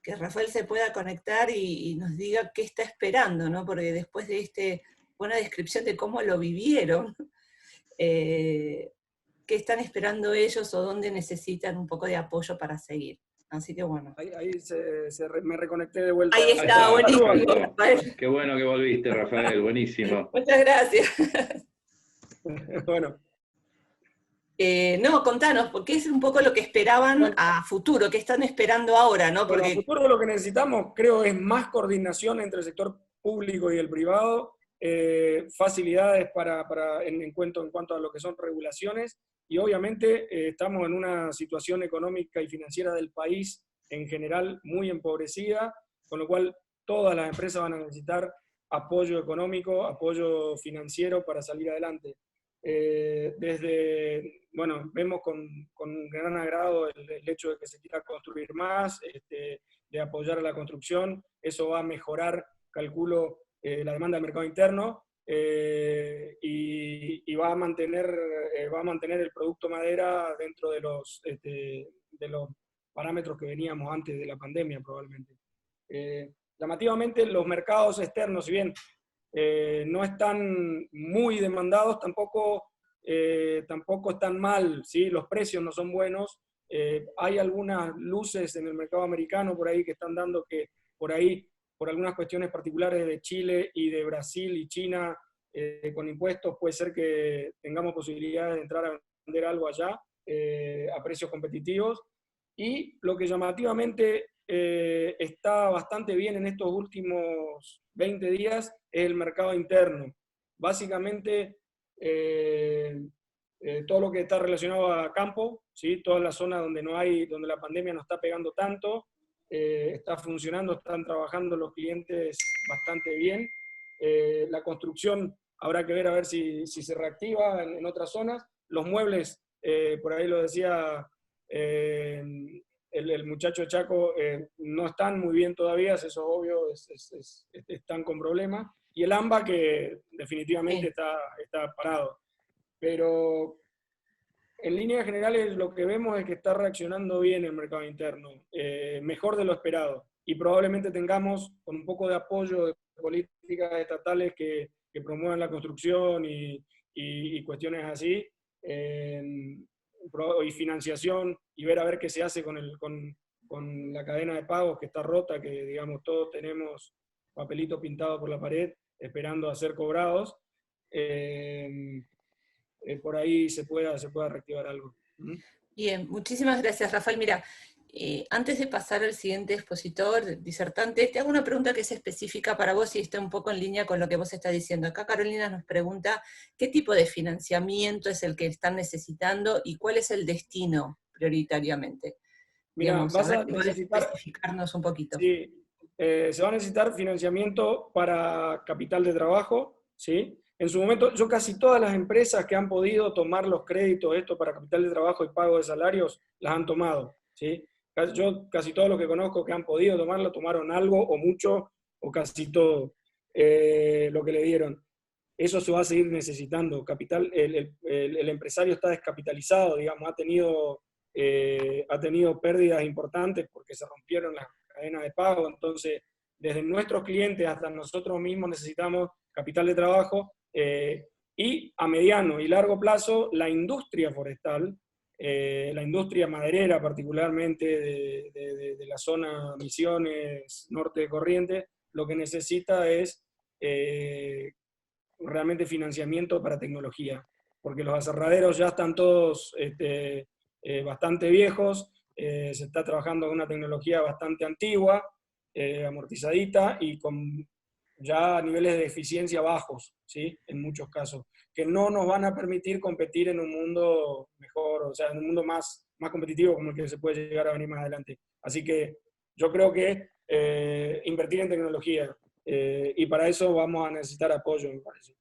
Rafael se pueda conectar y nos diga qué está esperando, ¿no? Porque después de buena descripción de cómo lo vivieron, qué están esperando ellos o dónde necesitan un poco de apoyo para seguir. Así que bueno. Ahí me reconecté de vuelta. Ahí está, buenísimo, Rafael. Qué bueno que volviste, Rafael, buenísimo. Muchas gracias. Bueno. No, contanos, porque es un poco lo que esperaban a futuro, que están esperando ahora, ¿no? Porque a futuro lo que necesitamos, creo, es más coordinación entre el sector público y el privado, facilidades en cuanto a lo que son regulaciones, y obviamente estamos en una situación económica y financiera del país en general muy empobrecida, con lo cual todas las empresas van a necesitar apoyo económico, apoyo financiero para salir adelante. Vemos con gran agrado el hecho de que se quiera construir más, de apoyar a la construcción. Eso va a mejorar, calculo, la demanda del mercado interno, y va a mantener el producto madera dentro de los parámetros que veníamos antes de la pandemia, probablemente. Llamativamente, los mercados externos, si bien no están muy demandados, tampoco están mal, ¿sí? Los precios no son buenos. Hay algunas luces en el mercado americano por ahí que están dando que por ahí, por algunas cuestiones particulares de Chile y de Brasil y China, con impuestos, puede ser que tengamos posibilidades de entrar a vender algo allá a precios competitivos. Y lo que llamativamente está bastante bien en estos últimos 20 días es el mercado interno. Básicamente, todo lo que está relacionado a campo, ¿sí? Toda la zona donde la pandemia no está pegando tanto, está funcionando, están trabajando los clientes bastante bien. La construcción habrá que ver a ver si se reactiva en otras zonas. Los muebles, por ahí lo decía el muchacho Chaco, no están muy bien todavía, eso es obvio, están con problemas. Y el AMBA, que definitivamente está parado. Pero en líneas generales lo que vemos es que está reaccionando bien el mercado interno, mejor de lo esperado. Y probablemente tengamos, con un poco de apoyo de políticas estatales que promuevan la construcción y cuestiones así, y financiación, y ver a ver qué se hace con la cadena de pagos que está rota, que digamos todos tenemos papelito pintado por la pared esperando a ser cobrados. Por ahí se pueda reactivar algo. Bien, muchísimas gracias, Rafael. Mira, antes de pasar al siguiente expositor, disertante, te hago una pregunta que es específica para vos y está un poco en línea con lo que vos estás diciendo. Acá Carolina nos pregunta, ¿qué tipo de financiamiento es el que están necesitando y cuál es el destino prioritariamente? Mira, Digamos, vas a ¿podés necesitar, especificarnos un poquito? Sí, se va a necesitar financiamiento para capital de trabajo, ¿sí? En su momento, yo casi todas las empresas que han podido tomar los créditos, esto para capital de trabajo y pago de salarios, las han tomado, ¿sí? Yo casi todos los que conozco que han podido tomarlo, tomaron algo o mucho o casi todo lo que le dieron. Eso se va a seguir necesitando. El empresario está descapitalizado, digamos, ha tenido pérdidas importantes porque se rompieron las cadenas de pago. Entonces, desde nuestros clientes hasta nosotros mismos necesitamos capital de trabajo, y a mediano y largo plazo la industria forestal, la industria maderera particularmente de la zona Misiones, norte de Corrientes, lo que necesita es realmente financiamiento para tecnología, porque los aserraderos ya están todos bastante viejos, se está trabajando con una tecnología bastante antigua, amortizadita y con ya niveles de eficiencia bajos, ¿sí? En muchos casos, que no nos van a permitir competir en un mundo mejor, o sea, en un mundo más competitivo como el que se puede llegar a venir más adelante. Así que yo creo que invertir en tecnología, y para eso vamos a necesitar apoyo, me parece.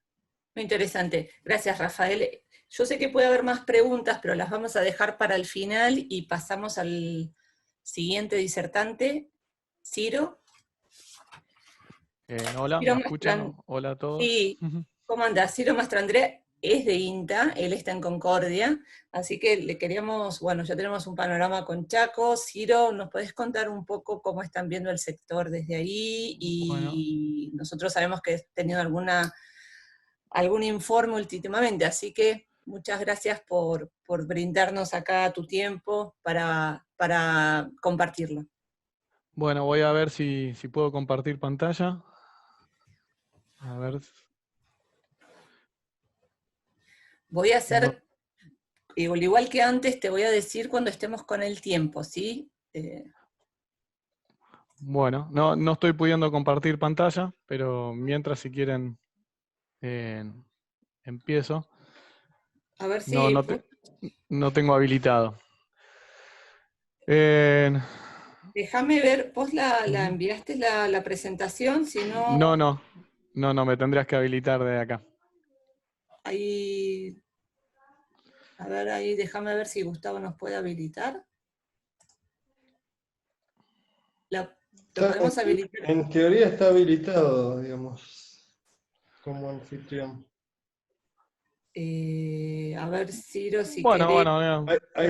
Muy interesante. Gracias, Rafael. Yo sé que puede haber más preguntas, pero las vamos a dejar para el final y pasamos al siguiente disertante, Ciro. Hola, Ciro ¿me escuchan? Mastran- Hola a todos. Sí, ¿cómo andás? Ciro Mastrandré es de INTA, él está en Concordia, así que le queríamos, bueno, ya tenemos un panorama con Chaco. Ciro, ¿nos podés contar un poco cómo están viendo el sector desde ahí? Bueno, Y nosotros sabemos que has tenido algún informe últimamente, así que muchas gracias por brindarnos acá tu tiempo para compartirlo. bueno, voy a ver si puedo compartir pantalla. A ver. Voy a No, hacer, igual que antes, te voy a decir cuando estemos con el tiempo, ¿sí? bueno, no estoy pudiendo compartir pantalla, pero mientras si quieren eh, empiezo. A ver No, si... no tengo habilitado. Eh, Déjame ver, vos la ujú. enviaste la presentación, si No, no, no, no, me tendrías que habilitar de acá. ahí, a ver, ahí déjame ver si Gustavo nos puede habilitar. Lo Está- podemos habilitar. en teoría está habilitado, digamos, como anfitrión. A ver, Ciro, si Bueno, querés. bueno, no, A ver, A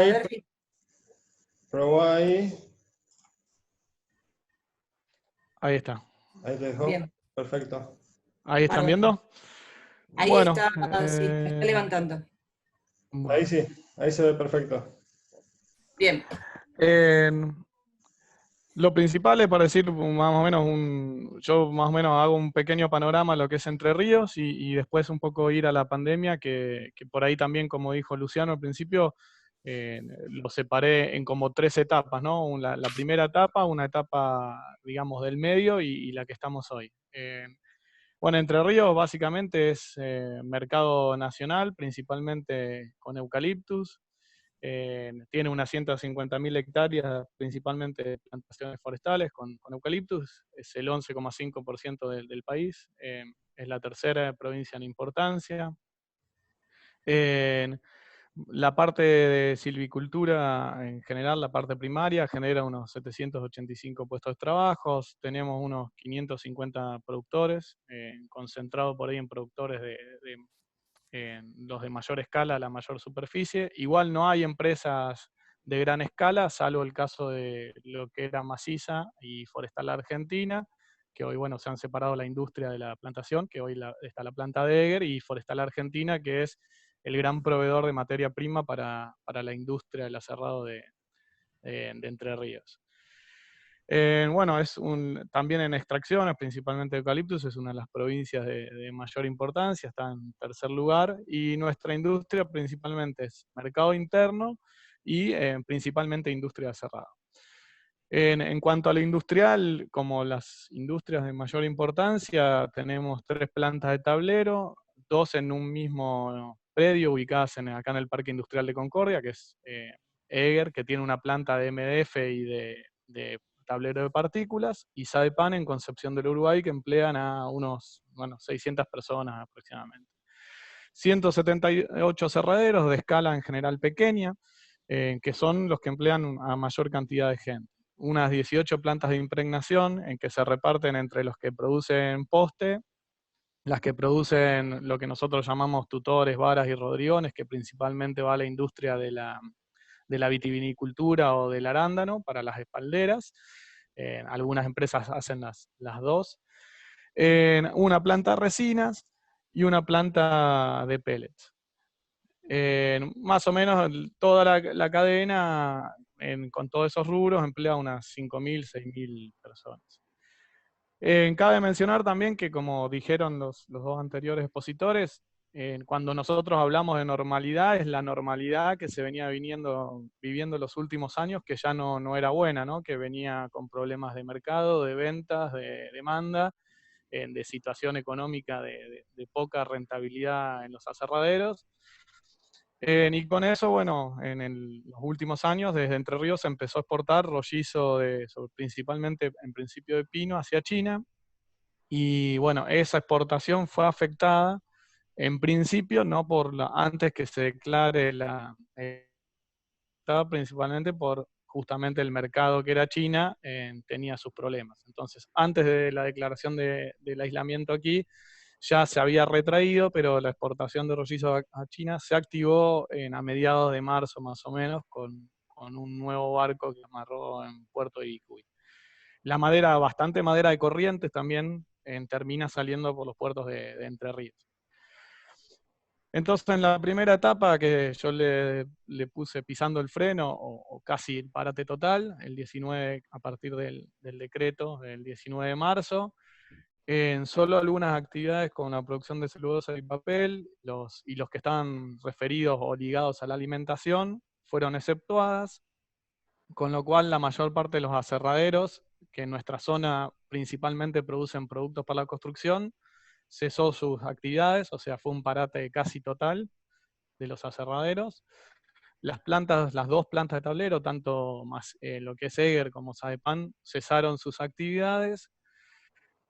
ahí, ver, probá ahí. ahí está. Ahí te dejó. bien, Perfecto. ¿Ahí están bárbaro. viendo? Ahí Bueno, está, sí, se está levantando. Ahí bueno. sí, ahí se ve perfecto. Bien, Eh, Lo principal es para decir más o menos yo más o menos hago un pequeño panorama de lo que es Entre Ríos y después un poco ir a la pandemia, que por ahí también, como dijo Luciano al principio, lo separé en como 3 etapas, ¿no? La primera etapa, una etapa, digamos, del medio y la que estamos hoy. Bueno, Entre Ríos básicamente es mercado nacional, principalmente con eucaliptus. Tiene unas 150.000 hectáreas, principalmente de plantaciones forestales con eucaliptus, es el 11,5% del país, es la tercera provincia en importancia. En la parte de silvicultura, en general, la parte primaria, genera unos 785 puestos de trabajo, tenemos unos 550 productores, concentrados por ahí en productores los de mayor escala, la mayor superficie. Igual no hay empresas de gran escala, salvo el caso de lo que era Maciza y Forestal Argentina, que hoy, bueno, se han separado la industria de la plantación, que hoy está la planta de Eger, y Forestal Argentina, que es el gran proveedor de materia prima para la industria del aserrado de Entre Ríos. Bueno, también en extracciones, principalmente eucaliptus, es una de las provincias de mayor importancia, está en tercer lugar, y nuestra industria principalmente es mercado interno y principalmente industria de aserrado. En cuanto a lo industrial, como las industrias de mayor importancia, tenemos 3 plantas de tablero, 2 en un mismo predio ubicadas acá en el Parque Industrial de Concordia, que es Eger, que tiene una planta de MDF y de tablero de partículas, y Sadepan en Concepción del Uruguay, que emplean a unos 600 personas aproximadamente. 178 cerraderos de escala en general pequeña, que son los que emplean a mayor cantidad de gente. Unas 18 plantas de impregnación en que se reparten entre los que producen poste, las que producen lo que nosotros llamamos tutores, varas y rodriones, que principalmente va a la industria de la vitivinicultura o del arándano para las espalderas. Algunas empresas hacen las dos. Una planta de resinas y una planta de pellets. Más o menos toda la cadena, con todos esos rubros, emplea unas 5.000, 6.000 personas. Cabe mencionar también que, como dijeron los dos anteriores expositores, cuando nosotros hablamos de normalidad, es la normalidad que se venía viviendo los últimos años, que ya no era buena, ¿no? Que venía con problemas de mercado, de ventas, de demanda, de situación económica de poca rentabilidad en los aserraderos. Y con eso, bueno, los últimos años, desde Entre Ríos se empezó a exportar rollizo principalmente en principio de pino hacia China. Y bueno, esa exportación fue afectada en principio no antes que se declare estaba principalmente por justamente el mercado que era China, tenía sus problemas. Entonces, antes de la declaración del aislamiento aquí, ya se había retraído, pero la exportación de rollizo a China se activó a mediados de marzo más o menos con un nuevo barco que amarró en Puerto de Icuy. La madera, bastante madera de Corrientes también termina saliendo por los puertos de Entre Ríos. Entonces, en la primera etapa que yo le puse pisando el freno, o casi el parate total, el 19, a partir del decreto del 19 de marzo, en solo algunas actividades con la producción de celulosa y papel, los que estaban referidos o ligados a la alimentación, fueron exceptuadas, con lo cual la mayor parte de los aserraderos, que en nuestra zona principalmente producen productos para la construcción, cesó sus actividades, o sea, fue un parate casi total de los aserraderos. Las dos plantas de tablero, tanto lo que es Eger como Sadepan, cesaron sus actividades.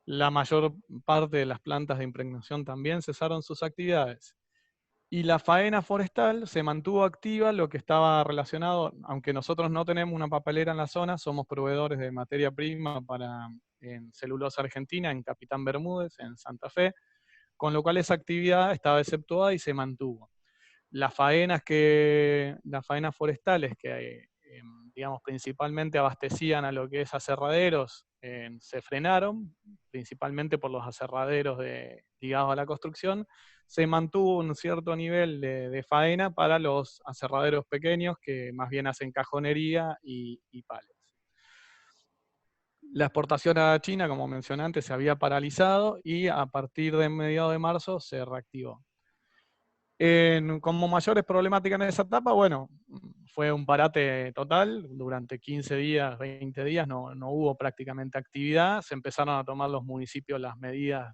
La mayor parte de las plantas de impregnación también cesaron sus actividades. Y la faena forestal se mantuvo activa, lo que estaba relacionado, aunque nosotros no tenemos una papelera en la zona, somos proveedores de materia prima en celulosa argentina, en Capitán Bermúdez, en Santa Fe, con lo cual esa actividad estaba exceptuada y se mantuvo. Las faenas forestales que, digamos, principalmente abastecían a lo que es aserraderos, se frenaron, principalmente por los aserraderos ligados a la construcción. Se mantuvo un cierto nivel de faena para los aserraderos pequeños que más bien hacen cajonería y palets. La exportación a China, como mencioné antes, se había paralizado y a partir de mediados de marzo se reactivó. Como mayores problemáticas en esa etapa, bueno, fue un parate total, durante 15 días, 20 días no hubo prácticamente actividad, se empezaron a tomar los municipios las medidas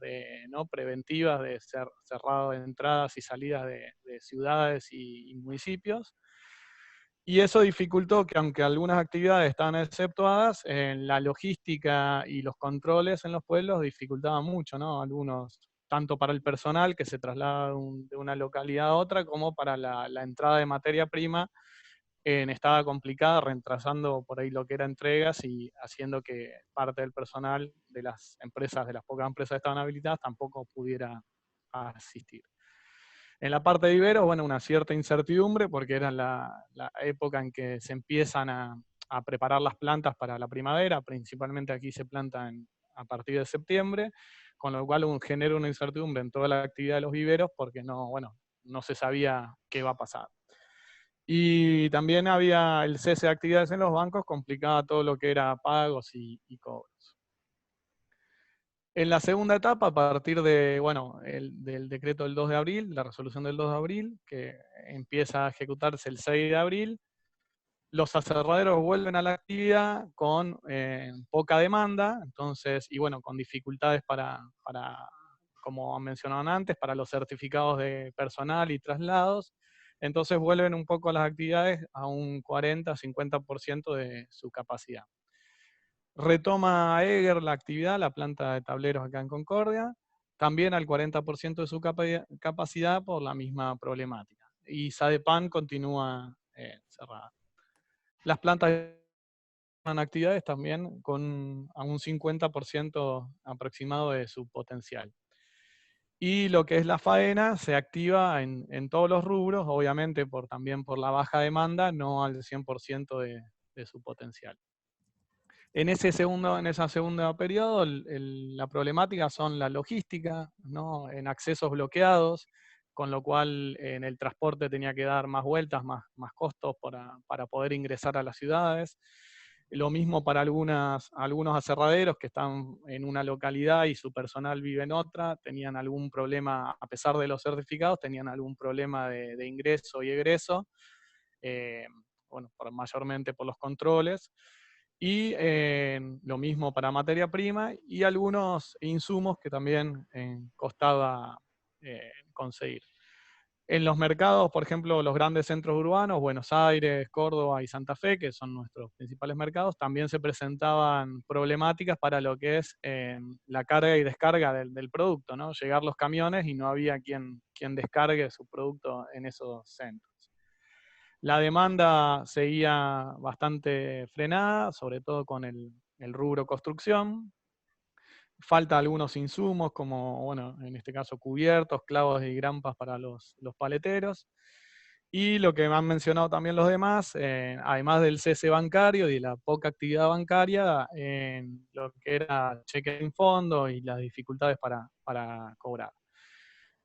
preventivas de cerrado de entradas y salidas de ciudades y municipios, y eso dificultó que, aunque algunas actividades estaban exceptuadas, la logística y los controles en los pueblos dificultaban mucho, ¿no? Algunos, tanto para el personal que se traslada de una localidad a otra, como para la entrada de materia prima, estaba complicada, retrasando por ahí lo que era entregas y haciendo que parte del personal de las pocas empresas que estaban habilitadas, tampoco pudiera asistir. En la parte de viveros, bueno, una cierta incertidumbre, porque era la época en que se empiezan a preparar las plantas para la primavera, principalmente aquí se plantan a partir de septiembre, con lo cual genera una incertidumbre en toda la actividad de los viveros, porque no se sabía qué va a pasar. Y también había el cese de actividades en los bancos, complicaba todo lo que era pagos y cobros. En la segunda etapa, a partir del decreto del 2 de abril, la resolución del 2 de abril, que empieza a ejecutarse el 6 de abril, los aserraderos vuelven a la actividad con poca demanda, entonces, y bueno, con dificultades como mencionaban antes, para los certificados de personal y traslados. Entonces vuelven un poco las actividades a un 40-50% de su capacidad. Retoma Eger la actividad, la planta de tableros acá en Concordia, también al 40% de su capacidad por la misma problemática. Y Sadepan continúa cerrada. Las plantas en actividades también a un 50% aproximado de su potencial. Y lo que es la faena se activa en todos los rubros, obviamente también por la baja demanda, no al 100% de su potencial. En esa segunda periodo, la problemática son la logística, ¿no? En accesos bloqueados, con lo cual en el transporte tenía que dar más vueltas, más costos para poder ingresar a las ciudades. Lo mismo para algunos aserraderos que están en una localidad y su personal vive en otra, tenían algún problema, a pesar de los certificados, tenían algún problema de ingreso y egreso, mayormente por los controles. Y lo mismo para materia prima y algunos insumos que también costaba conseguir. En los mercados, por ejemplo, los grandes centros urbanos, Buenos Aires, Córdoba y Santa Fe, que son nuestros principales mercados, también se presentaban problemáticas para lo que es la carga y descarga del producto, ¿no? Llegar los camiones y no había quien descargue su producto en esos centros. La demanda seguía bastante frenada, sobre todo con el rubro construcción. Falta algunos insumos como, bueno, en este caso cubiertos, clavos y grampas para los paleteros. Y lo que han mencionado también los demás, además del cese bancario y de la poca actividad bancaria, en lo que era cheque en fondo y las dificultades para cobrar.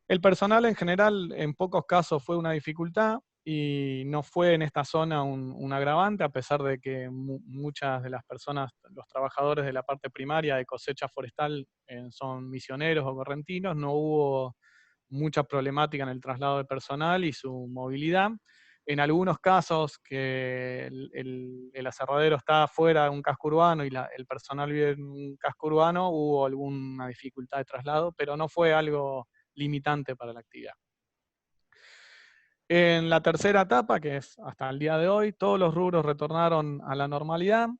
El personal en general en pocos casos fue una dificultad y no fue en esta zona un agravante, a pesar de que muchas de las personas, los trabajadores de la parte primaria de cosecha forestal son misioneros o correntinos, no hubo mucha problemática en el traslado de personal y su movilidad. En algunos casos que el aserradero está fuera de un casco urbano y el personal vive en un casco urbano, hubo alguna dificultad de traslado, pero no fue algo limitante para la actividad. En la tercera etapa, que es hasta el día de hoy, todos los rubros retornaron a la normalidad.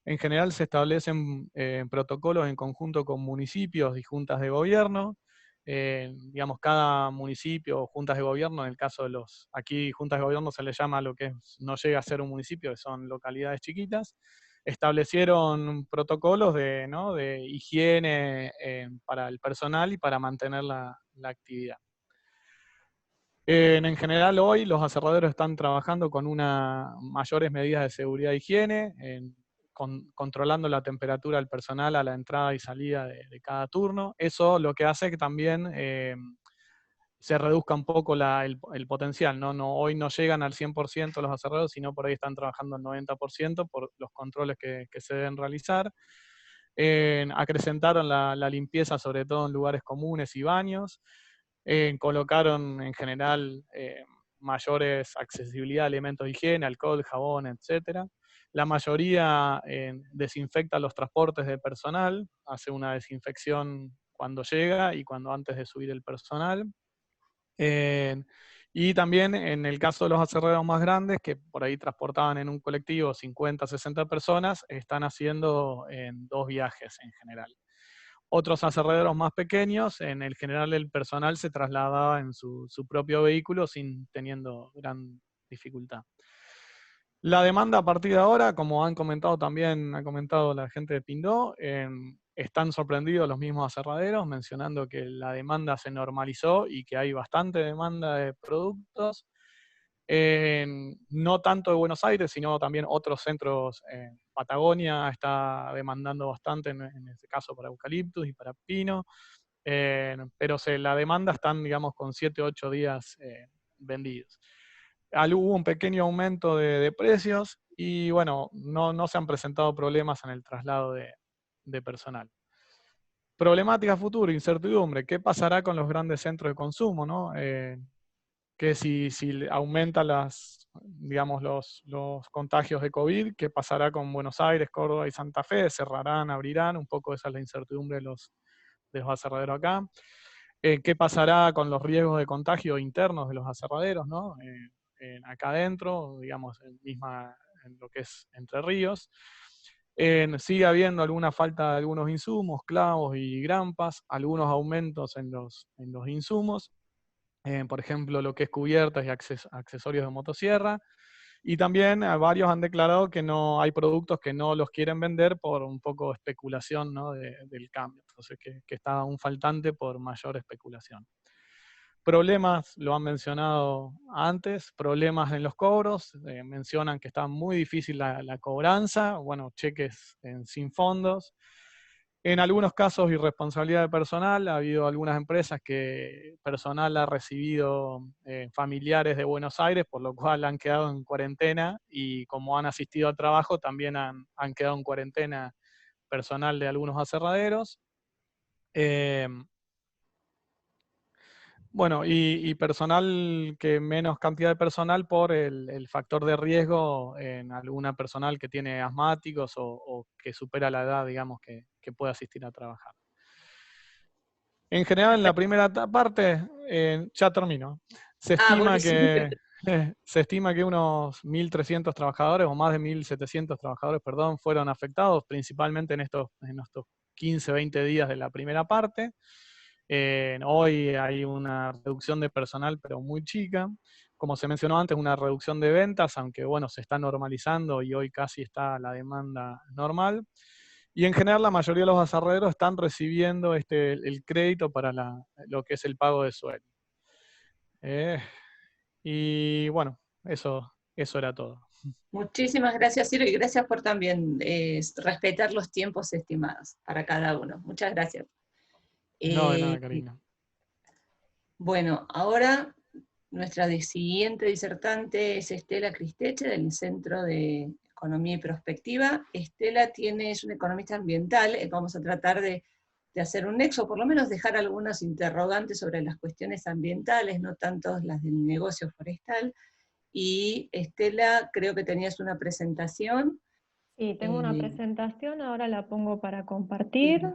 En general se establecen protocolos en conjunto con municipios y juntas de gobierno. Digamos, cada municipio o juntas de gobierno, en el caso de aquí juntas de gobierno se le llama lo que no llega a ser un municipio, que son localidades chiquitas, establecieron protocolos de higiene para el personal y para mantener la actividad. En general hoy los aserraderos están trabajando con mayores medidas de seguridad e higiene, controlando la temperatura del personal a la entrada y salida de cada turno. Eso lo que hace que también se reduzca un poco el potencial, ¿no? Hoy no llegan al 100% los aserraderos, sino por ahí están trabajando al 90% por los controles que se deben realizar. Acrecentaron la limpieza, sobre todo en lugares comunes y baños. Colocaron en general mayores accesibilidad a elementos de higiene, alcohol, jabón, etc. La mayoría desinfecta los transportes de personal, hace una desinfección cuando llega y cuando antes de subir el personal. Y también en el caso de los aserraderos más grandes, que por ahí transportaban en un colectivo 50, 60 personas, están haciendo en 2 viajes en general. Otros aserraderos más pequeños, en el general el personal se trasladaba en su propio vehículo teniendo gran dificultad. La demanda a partir de ahora, como ha comentado la gente de Pindó, están sorprendidos los mismos aserraderos, mencionando que la demanda se normalizó y que hay bastante demanda de productos. No tanto de Buenos Aires, sino también otros centros. Patagonia está demandando bastante, en este caso para eucaliptus y para pino, pero la demanda están, digamos, con 7 o 8 días vendidos. Hubo un pequeño aumento de precios y bueno, no se han presentado problemas en el traslado de personal. Problemática futuro, incertidumbre. ¿Qué pasará con los grandes centros de consumo, ¿no? Que si aumenta digamos, los contagios de COVID, ¿qué pasará con Buenos Aires, Córdoba y Santa Fe? ¿Cerrarán, abrirán? Un poco esa es la incertidumbre de los aserraderos acá. ¿Qué pasará con los riesgos de contagio internos de los aserraderos, ¿no? Acá adentro, digamos, en lo que es Entre Ríos. Sigue habiendo alguna falta de algunos insumos, clavos y grampas, algunos aumentos en los insumos. Por ejemplo, lo que es cubiertas y accesorios de motosierra. Y también varios han declarado que no hay productos que no los quieren vender por un poco de especulación, ¿no? del cambio. Entonces, que está aún faltante por mayor especulación. Problemas, lo han mencionado antes, problemas en los cobros. Mencionan que está muy difícil la cobranza, bueno, cheques sin fondos. En algunos casos, irresponsabilidad de personal. Ha habido algunas empresas que personal ha recibido familiares de Buenos Aires, por lo cual han quedado en cuarentena y como han asistido al trabajo, también han quedado en cuarentena personal de algunos aserraderos. Bueno, y personal, que menos cantidad de personal por el factor de riesgo en alguna personal que tiene asmáticos o que supera la edad, digamos, que puede asistir a trabajar. En general, en la primera parte, ya termino. Se estima buenísimo. se estima que unos 1.300 trabajadores, o más de 1.700 trabajadores, perdón, fueron afectados, principalmente en estos 15, 20 días de la primera parte. Hoy hay una reducción de personal, pero muy chica. Como se mencionó antes, una reducción de ventas, aunque bueno, se está normalizando y hoy casi está la demanda normal. Y en general la mayoría de los aserraderos están recibiendo el crédito para lo que es el pago de sueldo. Y bueno, eso era todo. Muchísimas gracias, Ciro, y gracias por también respetar los tiempos estimados para cada uno. Muchas gracias. No, de nada, Eh, Karina. bueno, ahora nuestra siguiente disertante es Estela Cristeche, del Centro de Economía y Prospectiva. Estela es una economista ambiental, vamos a tratar de hacer un nexo, por lo menos dejar algunos interrogantes sobre las cuestiones ambientales, no tanto las del negocio forestal. Y Estela, creo que tenías una presentación. Sí, tengo una presentación, ahora la pongo para compartir.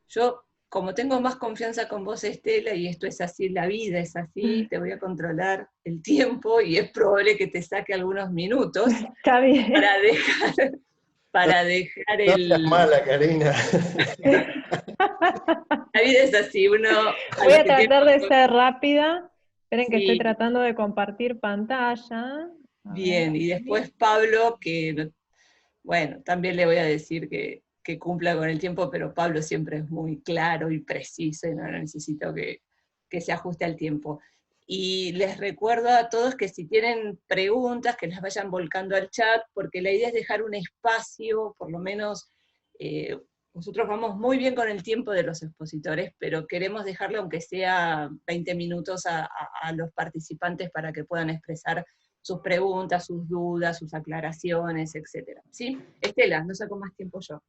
Yo, como tengo más confianza con vos, Estela, y esto es así, la vida es así, te voy a controlar el tiempo y es probable que te saque algunos minutos. Está bien. Para dejar No seas mala, Karina. La vida es así, uno... Voy a tratar de ser rápida. Esperen que estoy Sí. tratando de compartir pantalla. Bien, y después Pablo, que, bueno, también le voy a decir que cumpla con el tiempo, pero Pablo siempre es muy claro y preciso, y no necesito que se ajuste al tiempo. Y les recuerdo a todos que si tienen preguntas, que las vayan volcando al chat, porque la idea es dejar un espacio, por lo menos, nosotros vamos muy bien con el tiempo de los expositores, pero queremos dejarle, aunque sea 20 minutos, a los participantes para que puedan expresar sus preguntas, sus dudas, sus aclaraciones, etc. ¿Sí? Estela, no saco más tiempo yo.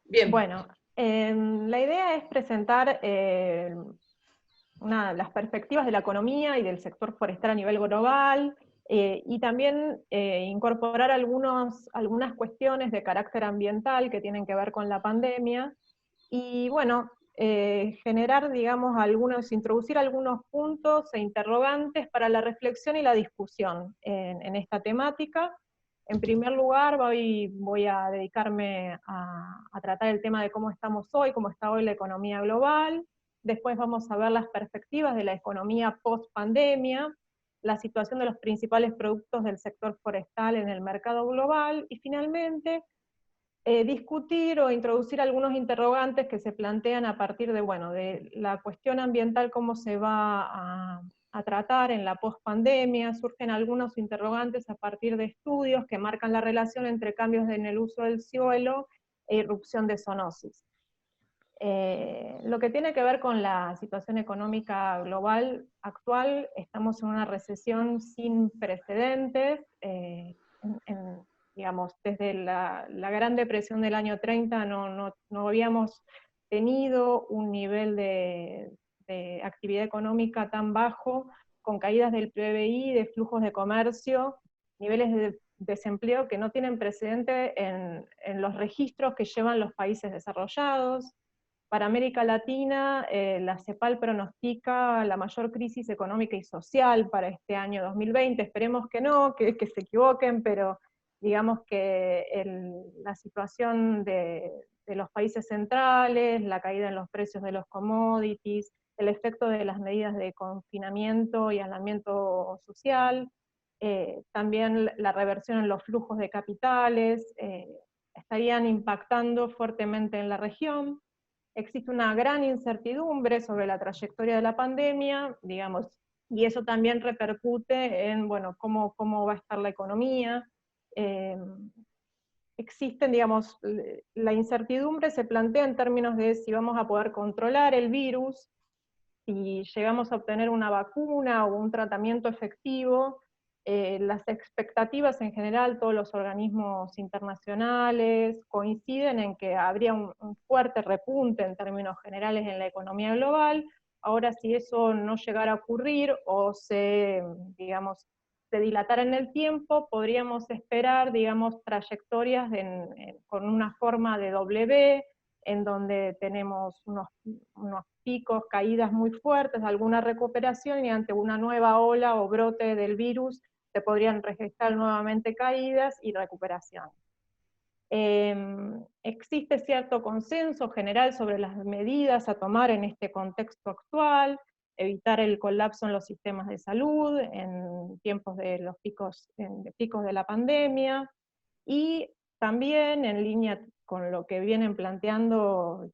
Bien. Bueno, la idea es presentar las perspectivas de la economía y del sector forestal a nivel global, y también incorporar algunas cuestiones de carácter ambiental que tienen que ver con la pandemia, y bueno, introducir algunos puntos e interrogantes para la reflexión y la discusión en esta temática. En primer lugar, voy a dedicarme a tratar el tema de cómo estamos hoy, cómo está hoy la economía global. Después vamos a ver las perspectivas de la economía post-pandemia, la situación de los principales productos del sector forestal en el mercado global, y finalmente discutir o introducir algunos interrogantes que se plantean a partir de la cuestión ambiental, cómo se va a tratar en la pospandemia. Surgen algunos interrogantes a partir de estudios que marcan la relación entre cambios en el uso del suelo e irrupción de zoonosis. Lo que tiene que ver con la situación económica global actual, estamos en una recesión sin precedentes, digamos, desde la Gran Depresión del año 30 no habíamos tenido un nivel de actividad económica tan bajo, con caídas del PBI, de flujos de comercio, niveles de desempleo que no tienen precedente en los registros que llevan los países desarrollados. Para América Latina, la CEPAL pronostica la mayor crisis económica y social para este año 2020. Esperemos que no, que se equivoquen, pero digamos que la situación de los países centrales, la caída en los precios de los commodities, el efecto de las medidas de confinamiento y aislamiento social, también la reversión en los flujos de capitales, estarían impactando fuertemente en la región. Existe una gran incertidumbre sobre la trayectoria de la pandemia, digamos, y eso también repercute en, cómo va a estar la economía. Existen, digamos, la incertidumbre se plantea en términos de si vamos a poder controlar el virus, si llegamos a obtener una vacuna o un tratamiento efectivo. Las expectativas en general, todos los organismos internacionales coinciden en que habría un fuerte repunte en términos generales en la economía global. Ahora, si eso no llegara a ocurrir o se dilatara en el tiempo, podríamos esperar, digamos, trayectorias con una forma de W, en donde tenemos unos picos, caídas muy fuertes, alguna recuperación, y ante una nueva ola o brote del virus se podrían registrar nuevamente caídas y recuperación. Existe cierto consenso general sobre las medidas a tomar en este contexto actual, evitar el colapso en los sistemas de salud, en tiempos de los picos de la pandemia, y también en línea con lo que vienen planteando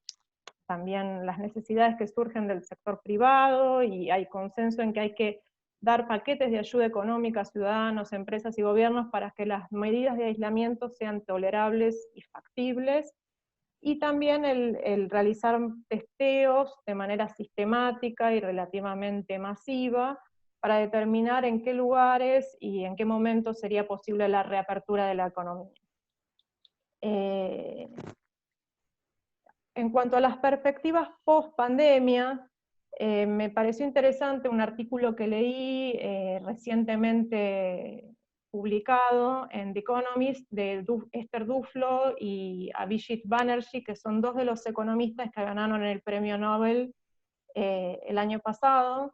también las necesidades que surgen del sector privado, y hay consenso en que hay que dar paquetes de ayuda económica a ciudadanos, empresas y gobiernos para que las medidas de aislamiento sean tolerables y factibles, y también el realizar testeos de manera sistemática y relativamente masiva para determinar en qué lugares y en qué momento sería posible la reapertura de la economía. En cuanto a las perspectivas post-pandemia, me pareció interesante un artículo que leí recientemente publicado en The Economist de Esther Duflo y Abhijit Banerjee, que son dos de los economistas que ganaron el premio Nobel el año pasado,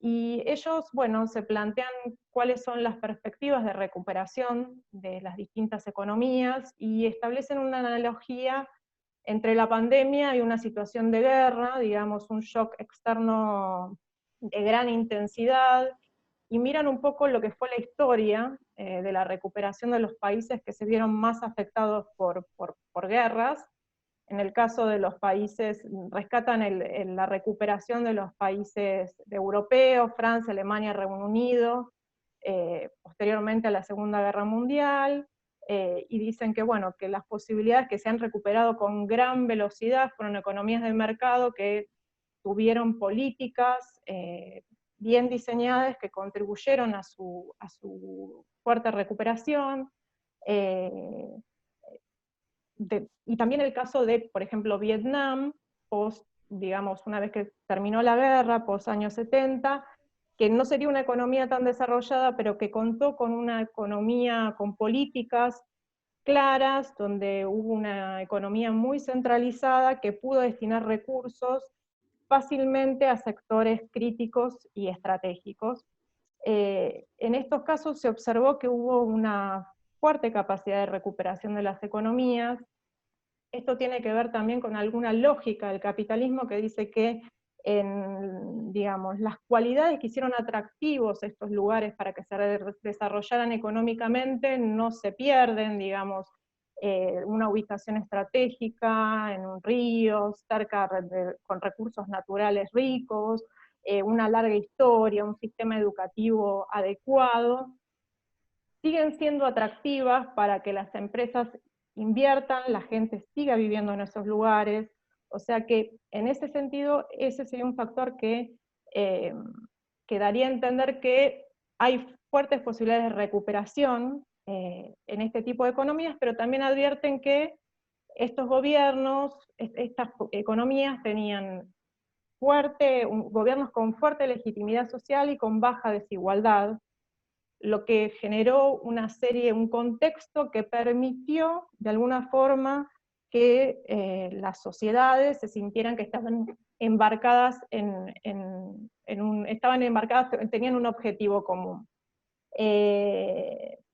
y ellos, bueno, se plantean cuáles son las perspectivas de recuperación de las distintas economías y establecen una analogía entre la pandemia y una situación de guerra, digamos, un shock externo de gran intensidad, y miran un poco lo que fue la historia de la recuperación de los países que se vieron más afectados por guerras. En el caso de los países, rescatan la recuperación de los países europeos, Francia, Alemania, Reino Unido, posteriormente a la Segunda Guerra Mundial, y dicen que, bueno, que las posibilidades que se han recuperado con gran velocidad fueron economías de mercado que tuvieron políticas bien diseñadas que contribuyeron a su fuerte recuperación, y también el caso de, por ejemplo, Vietnam, digamos, una vez que terminó la guerra, post años 70, que no sería una economía tan desarrollada, pero que contó con una economía con políticas claras, donde hubo una economía muy centralizada que pudo destinar recursos fácilmente a sectores críticos y estratégicos. En estos casos se observó que hubo una fuerte capacidad de recuperación de las economías. Esto tiene que ver también con alguna lógica del capitalismo que dice que digamos, las cualidades que hicieron atractivos estos lugares para que se desarrollaran económicamente no se pierden, digamos, una ubicación estratégica en un río, cerca con recursos naturales ricos, una larga historia, un sistema educativo adecuado, siguen siendo atractivas para que las empresas inviertan, la gente siga viviendo en esos lugares. O sea que en ese sentido ese sería un factor que daría a entender que hay fuertes posibilidades de recuperación en este tipo de economías, pero también advierten que estos gobiernos, estas economías tenían gobiernos con fuerte legitimidad social y con baja desigualdad, lo que generó un contexto que permitió de alguna forma que las sociedades se sintieran que estaban embarcadas tenían un objetivo común.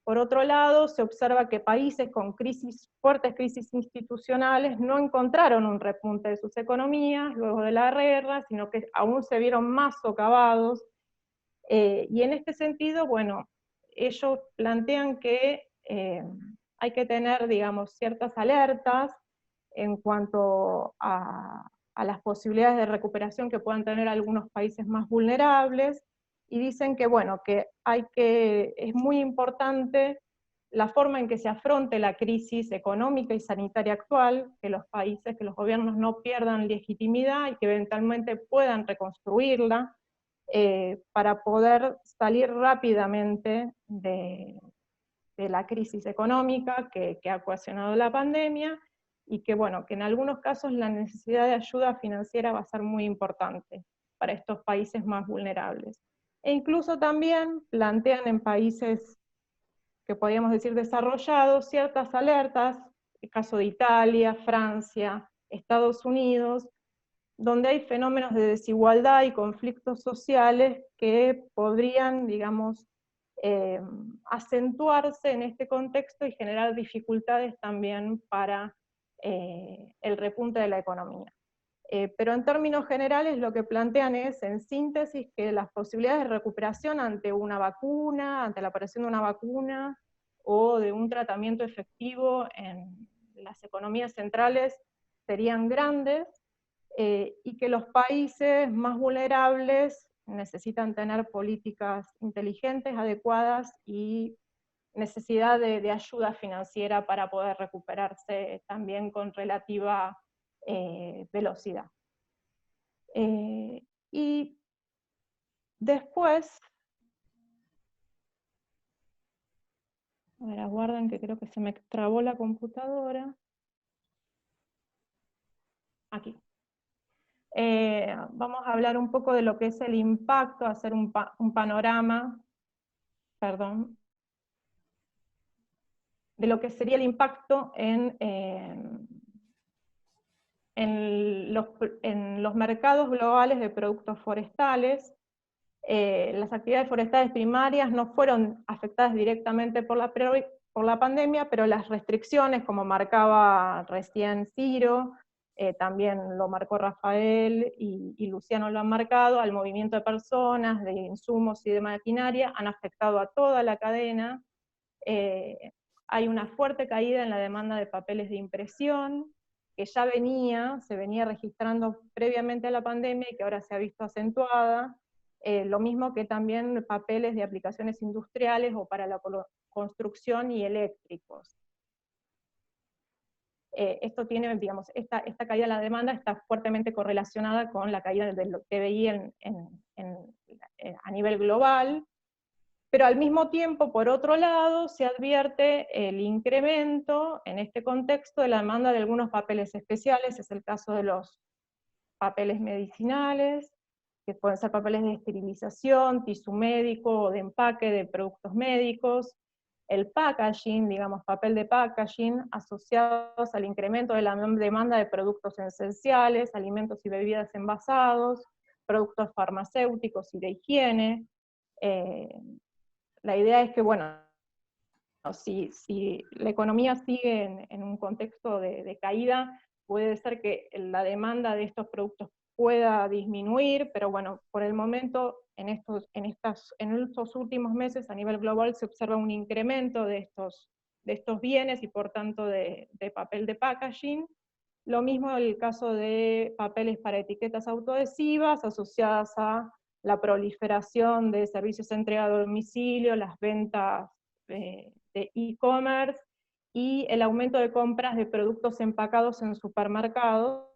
Por otro lado, se observa que países con fuertes crisis institucionales no encontraron un repunte de sus economías luego de la guerra, sino que aún se vieron más socavados, y en este sentido, bueno, ellos plantean que hay que tener, digamos, ciertas alertas en cuanto a las posibilidades de recuperación que puedan tener algunos países más vulnerables, y dicen que, bueno, que es muy importante la forma en que se afronte la crisis económica y sanitaria actual, que los gobiernos no pierdan legitimidad y que eventualmente puedan reconstruirla, para poder salir rápidamente de la crisis económica que ha ocasionado la pandemia, y que, bueno, que en algunos casos la necesidad de ayuda financiera va a ser muy importante para estos países más vulnerables. E incluso también plantean en países que podríamos decir desarrollados ciertas alertas, el caso de Italia, Francia, Estados Unidos, donde hay fenómenos de desigualdad y conflictos sociales que podrían, digamos, acentuarse en este contexto y generar dificultades también para el repunte de la economía. Pero en términos generales lo que plantean es, en síntesis, que las posibilidades de recuperación ante una vacuna, ante la aparición de una vacuna, o de un tratamiento efectivo en las economías centrales serían grandes, y que los países más vulnerables necesitan tener políticas inteligentes, adecuadas, y necesidad de ayuda financiera para poder recuperarse también con relativa velocidad. Y después, a ver, aguarden que creo que se me trabó la computadora. Aquí. Vamos a hablar un poco de lo que es el impacto, hacer un panorama, perdón, de lo que sería el impacto en los mercados globales de productos forestales. Las actividades forestales primarias no fueron afectadas directamente por la pandemia, pero las restricciones, como marcaba recién Ciro, también lo marcó Rafael y Luciano lo han marcado, al movimiento de personas, de insumos y de maquinaria, han afectado a toda la cadena. Hay una fuerte caída en la demanda de papeles de impresión, que ya se venía registrando previamente a la pandemia y que ahora se ha visto acentuada. Lo mismo que también papeles de aplicaciones industriales o para la construcción y eléctricos. Esto tiene, digamos, esta caída de la demanda está fuertemente correlacionada con la caída del PBI a nivel global, pero al mismo tiempo, por otro lado, se advierte el incremento en este contexto de la demanda de algunos papeles especiales. Es el caso de los papeles medicinales, que pueden ser papeles de esterilización, tisú médico o de empaque de productos médicos, el packaging, digamos, papel de packaging, asociados al incremento de la demanda de productos esenciales, alimentos y bebidas envasados, productos farmacéuticos y de higiene. La idea es que, bueno, si la economía sigue en un contexto de caída, puede ser que la demanda de estos productos pueda disminuir, pero bueno, por el momento, en estos últimos meses a nivel global se observa un incremento de estos bienes y por tanto de papel de packaging. Lo mismo en el caso de papeles para etiquetas autoadhesivas asociadas a la proliferación de servicios de entrega a domicilio, las ventas de e-commerce y el aumento de compras de productos empacados en supermercados.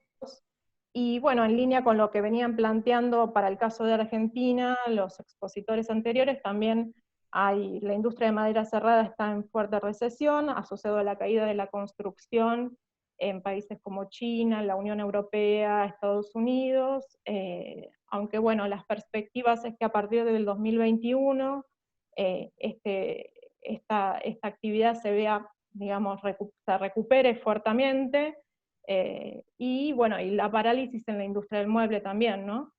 Y bueno, en línea con lo que venían planteando para el caso de Argentina, los expositores anteriores, también la industria de madera cerrada está en fuerte recesión, asociado a la caída de la construcción en países como China, la Unión Europea, Estados Unidos, aunque bueno, las perspectivas es que a partir del 2021 esta actividad se vea, digamos, se recupere fuertemente, y bueno, y la parálisis en la industria del mueble también, ¿no?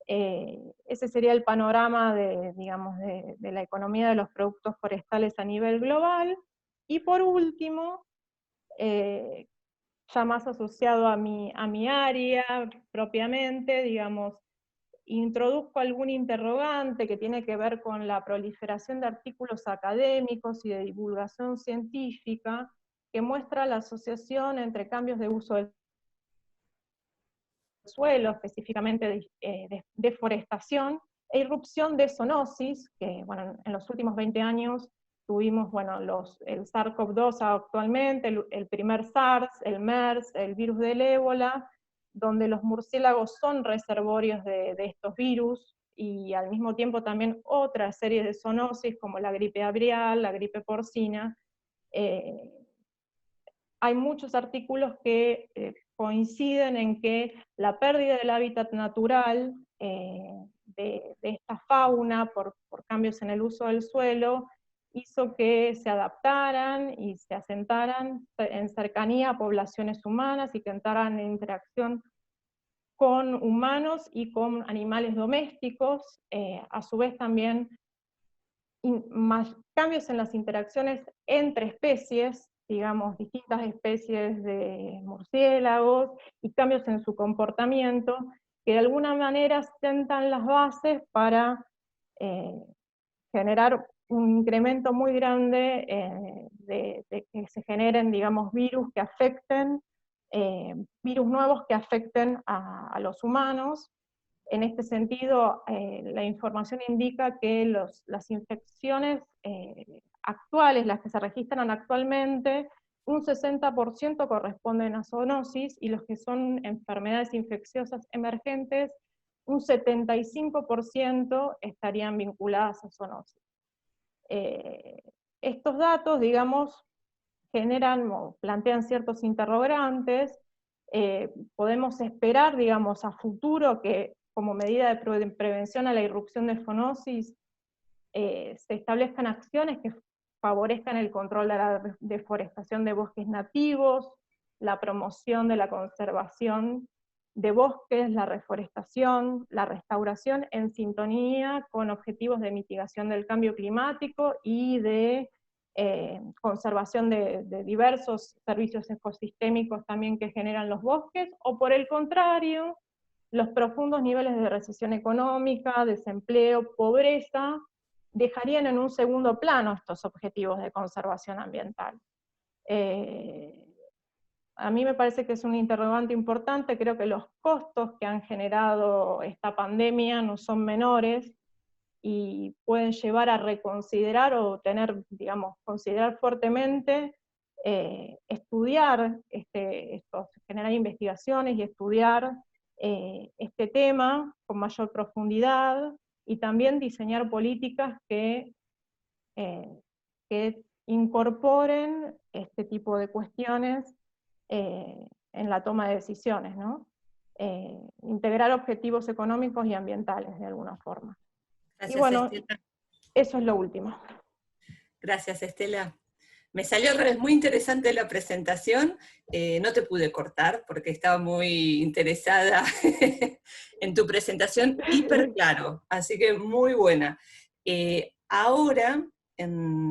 Ese sería el panorama digamos, de la economía de los productos forestales a nivel global. Y por último, ya más asociado a mi área propiamente, digamos, introduzco algún interrogante que tiene que ver con la proliferación de artículos académicos y de divulgación científica, que muestra la asociación entre cambios de uso del suelo, específicamente de deforestación, e irrupción de zoonosis, que bueno, en los últimos 20 años tuvimos bueno, el SARS-CoV-2 actualmente, el primer SARS, el MERS, el virus del ébola, donde los murciélagos son reservorios de estos virus, y al mismo tiempo también otra serie de zoonosis como la gripe aviar, la gripe porcina. Hay muchos artículos que coinciden en que la pérdida del hábitat natural de esta fauna por cambios en el uso del suelo hizo que se adaptaran y se asentaran en cercanía a poblaciones humanas y que entraran en interacción con humanos y con animales domésticos, a su vez también más cambios en las interacciones entre especies, digamos, distintas especies de murciélagos, y cambios en su comportamiento, que de alguna manera sientan las bases para generar un incremento muy grande de que se generen, digamos, virus que afecten, virus nuevos que afecten a los humanos. En este sentido, la información indica que las infecciones actuales, las que se registran actualmente, un 60% corresponden a zoonosis, y los que son enfermedades infecciosas emergentes, un 75% estarían vinculadas a zoonosis. Estos datos, digamos, generan o plantean ciertos interrogantes. Podemos esperar, digamos, a futuro que como medida de prevención a la irrupción de zoonosis se establezcan acciones que favorezcan el control de la deforestación de bosques nativos, la promoción de la conservación de bosques, la reforestación, la restauración en sintonía con objetivos de mitigación del cambio climático y de conservación de diversos servicios ecosistémicos también que generan los bosques, o por el contrario, los profundos niveles de recesión económica, desempleo, pobreza, dejarían en un segundo plano estos objetivos de conservación ambiental. A mí me parece que es un interrogante importante. Creo que los costos que han generado esta pandemia no son menores, y pueden llevar a reconsiderar o tener, digamos, considerar fuertemente estudiar generar investigaciones y estudiar este tema con mayor profundidad, y también diseñar políticas que incorporen este tipo de cuestiones en la toma de decisiones, ¿no? Integrar objetivos económicos y ambientales de alguna forma. Gracias, Y bueno, Estela. eso es lo último. Gracias, Estela. Me salió al revés, muy interesante la presentación. No te pude cortar porque estaba muy interesada en tu presentación, hiper claro, así que muy buena. Ahora,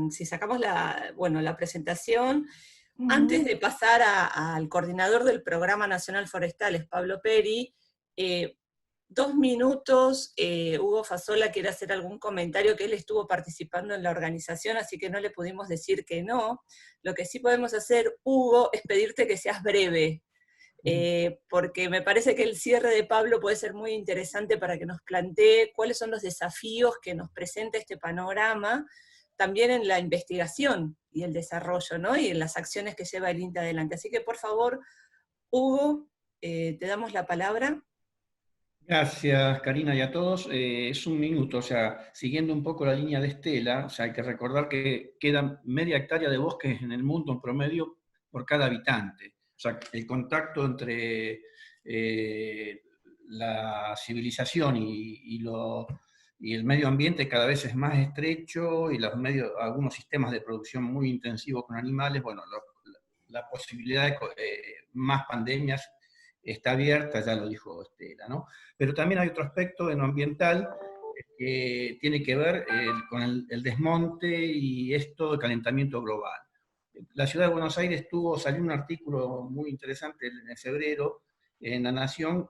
si sacamos la presentación, antes de pasar al coordinador del Programa Nacional Forestales, Pablo Peri, 2 minutos, Hugo Fasola quiere hacer algún comentario, que él estuvo participando en la organización, así que no le pudimos decir que no. Lo que sí podemos hacer, Hugo, es pedirte que seas breve, porque me parece que el cierre de Pablo puede ser muy interesante para que nos plantee cuáles son los desafíos que nos presenta este panorama, también en la investigación y el desarrollo, ¿no? Y en las acciones que lleva el INTA adelante. Así que, por favor, Hugo, te damos la palabra. Gracias, Karina, y a todos. Es un minuto, o sea, siguiendo un poco la línea de Estela, o sea, hay que recordar que quedan media hectárea de bosques en el mundo en promedio por cada habitante. O sea, el contacto entre la civilización y el medio ambiente cada vez es más estrecho, y algunos sistemas de producción muy intensivos con animales, bueno, la posibilidad de más pandemias está abierta, ya lo dijo Estela, ¿no? Pero también hay otro aspecto en lo ambiental que tiene que ver con el desmonte y esto de calentamiento global. La ciudad de Buenos Aires salió un artículo muy interesante en febrero en La Nación,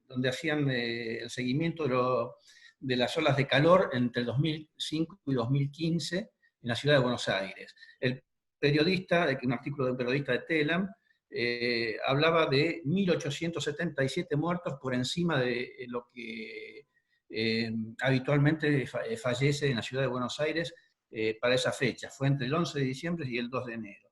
donde hacían el seguimiento de las olas de calor entre 2005 y 2015 en la ciudad de Buenos Aires. Un artículo de un periodista de Telam, hablaba de 1.877 muertos por encima de lo que habitualmente fallece en la ciudad de Buenos Aires para esa fecha. Fue entre el 11 de diciembre y el 2 de enero.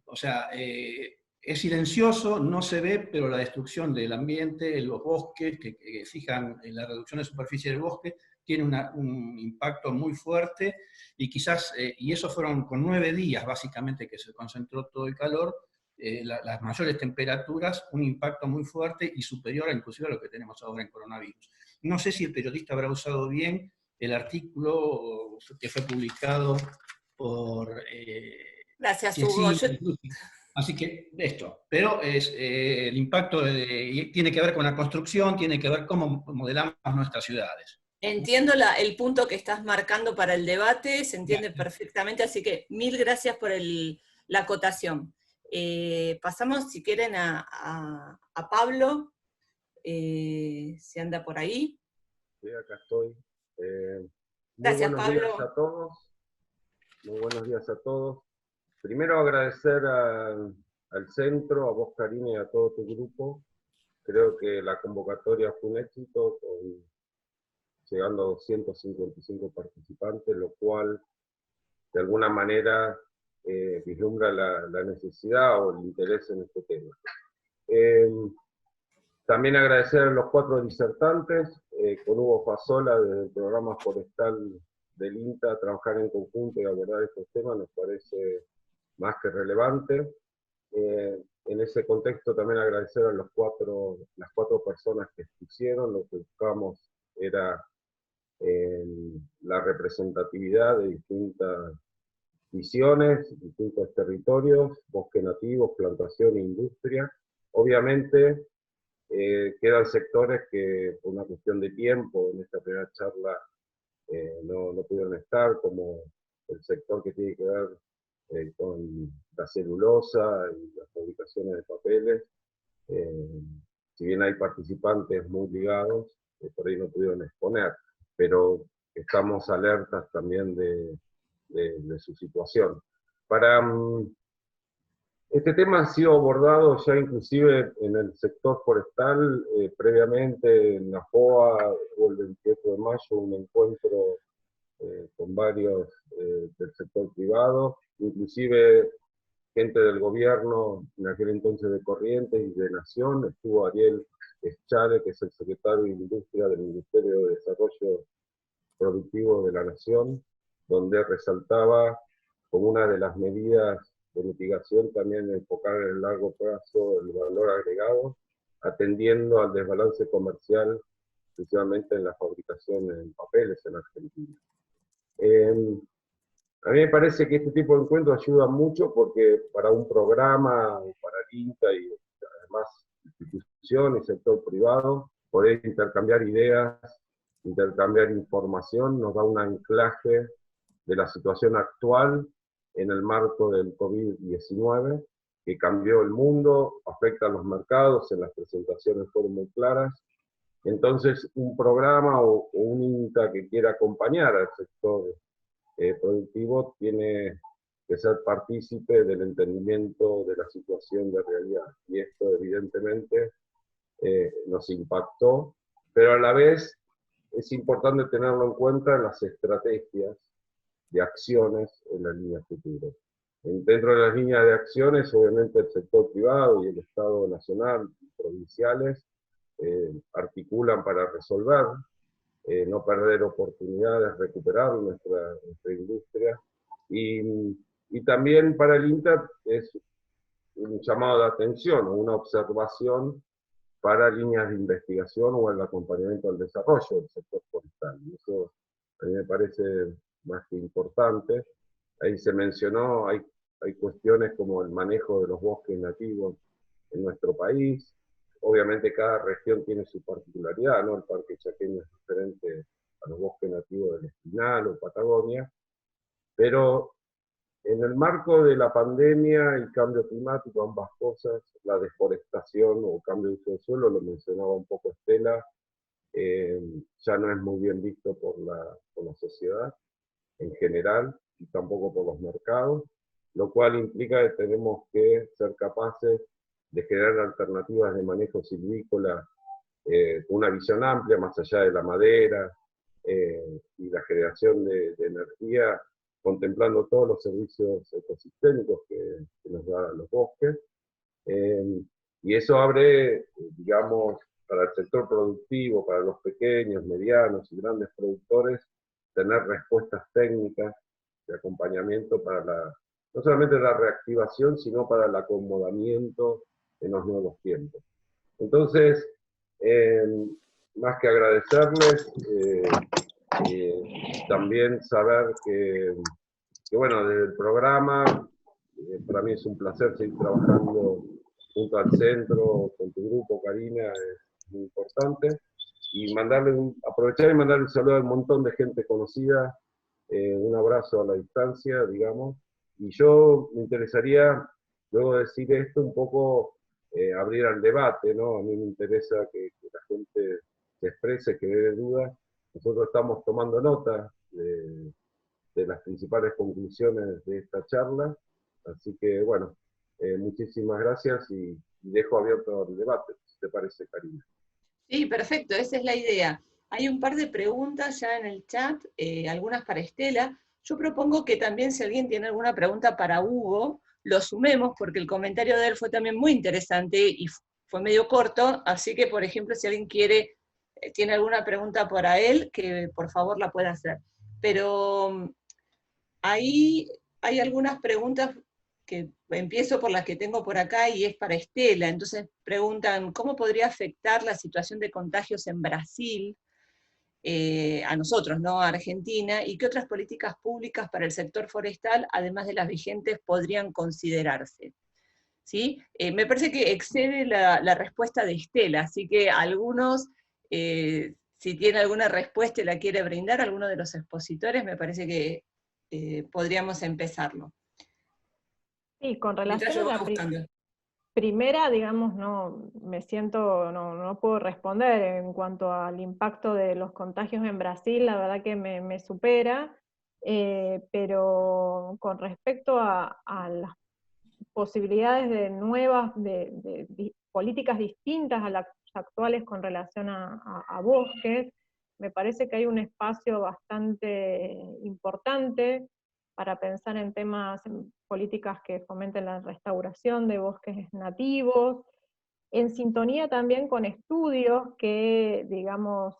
O sea, es silencioso, no se ve, pero la destrucción del ambiente, los bosques, que fijan en la reducción de superficie del bosque, tiene un impacto muy fuerte, y quizás, y eso fueron con 9 días básicamente que se concentró todo el calor, las mayores temperaturas, un impacto muy fuerte y superior inclusive a lo que tenemos ahora en coronavirus. No sé si el periodista habrá usado bien el artículo que fue publicado Gracias, que Hugo. sí, así que esto, pero el impacto tiene que ver con la construcción, tiene que ver cómo modelamos nuestras ciudades. Entiendo el punto que estás marcando para el debate, se entiende perfectamente, así que mil gracias por la acotación. Pasamos, si quieren, a Pablo, si anda por ahí. Sí, acá estoy. Gracias, Muy buenos Pablo. días a todos. Muy buenos días a todos. Primero agradecer al centro, a vos, Karina, y a todo tu grupo. Creo que la convocatoria fue un éxito, llegando a 255 participantes, lo cual de alguna manera vislumbra la necesidad o el interés en este tema. También agradecer a los 4 disertantes, con Hugo Fasola desde el programa forestal del INTA, trabajar en conjunto y abordar estos temas nos parece más que relevante. En ese contexto también agradecer a las 4 personas que expusieron. Lo que buscamos era la representatividad de distintas visiones, distintos territorios, bosque nativo, plantación e industria. Obviamente quedan sectores que por una cuestión de tiempo en esta primera charla no pudieron estar, como el sector que tiene que ver con la celulosa y las fabricaciones de papeles. Si bien hay participantes muy ligados, por ahí no pudieron exponer, pero estamos alertas también de su situación. Este tema ha sido abordado ya inclusive en el sector forestal, previamente en la FOA, hubo el 28 de mayo un encuentro con varios del sector privado, inclusive gente del gobierno, en aquel entonces de Corrientes y de Nación. Estuvo Ariel Eschare, que es el secretario de Industria del Ministerio de Desarrollo Productivo de la Nación, donde resaltaba como una de las medidas de mitigación también enfocar en el largo plazo el valor agregado, atendiendo al desbalance comercial, principalmente en la fabricación en papeles en Argentina. A mí me parece que este tipo de encuentros ayuda mucho porque para un programa, para el INTA y además instituciones y sector privado, poder intercambiar ideas, intercambiar información, nos da un anclaje de la situación actual en el marco del COVID-19, que cambió el mundo, afecta a los mercados, en las presentaciones fueron muy claras. Entonces, un programa o un INTA que quiera acompañar al sector productivo tiene que ser partícipe del entendimiento de la situación de realidad. Y esto, evidentemente, nos impactó, pero a la vez es importante tenerlo en cuenta en las estrategias de acciones en las líneas futuras. Dentro de las líneas de acciones, obviamente el sector privado y el Estado nacional y provinciales articulan para resolver, no perder oportunidades, recuperar nuestra industria. Y también para el INTA es un llamado de atención, una observación para líneas de investigación o el acompañamiento al desarrollo del sector forestal. Y eso a mí me parece más que importante. Ahí se mencionó, hay cuestiones como el manejo de los bosques nativos en nuestro país. Obviamente cada región tiene su particularidad, ¿no? El Parque Chaqueño es diferente a los bosques nativos del Espinal o Patagonia, pero en el marco de la pandemia y cambio climático, ambas cosas, la deforestación o cambio de uso del suelo, lo mencionaba un poco Estela, ya no es muy bien visto por la sociedad en general y tampoco por los mercados, lo cual implica que tenemos que ser capaces de generar alternativas de manejo silvícola, una visión amplia, más allá de la madera y la generación de energía, contemplando todos los servicios ecosistémicos que nos dan los bosques. Y eso abre, digamos, para el sector productivo, para los pequeños, medianos y grandes productores, tener respuestas técnicas de acompañamiento para no solamente la reactivación, sino para el acomodamiento en los nuevos tiempos. Entonces, más que agradecerles, también saber que bueno, desde el programa, para mí es un placer seguir trabajando junto al centro, con tu grupo, Karina, es muy importante. Y aprovechar y mandarle un saludo a un montón de gente conocida, un abrazo a la distancia, digamos. Y yo me interesaría, luego de decir esto, un poco abrir al debate, ¿no? A mí me interesa que la gente se exprese, que dé dudas. Nosotros estamos tomando nota de las principales conclusiones de esta charla. Así que, bueno, muchísimas gracias y dejo abierto el debate, si te parece, Karina. Sí, perfecto, esa es la idea. Hay un par de preguntas ya en el chat, algunas para Estela. Yo propongo que también si alguien tiene alguna pregunta para Hugo, lo sumemos, porque el comentario de él fue también muy interesante y fue medio corto, así que, por ejemplo, si alguien tiene alguna pregunta para él, que por favor la pueda hacer. Pero ahí hay algunas preguntas que empiezo por las que tengo por acá y es para Estela. Entonces preguntan, ¿cómo podría afectar la situación de contagios en Brasil a nosotros, ¿no? A Argentina, y qué otras políticas públicas para el sector forestal, además de las vigentes, podrían considerarse? ¿Sí? Me parece que excede la respuesta de Estela, así que algunos, si tiene alguna respuesta y la quiere brindar, alguno de los expositores, me parece que podríamos empezarlo. Sí, con Mientras relación yo a voy la buscando. primera, digamos, no puedo responder en cuanto al impacto de los contagios en Brasil, la verdad que me supera, pero con respecto a las posibilidades de nuevas, de políticas distintas a las actuales con relación a bosques, me parece que hay un espacio bastante importante para pensar en temas, en políticas que fomenten la restauración de bosques nativos, en sintonía también con estudios que, digamos,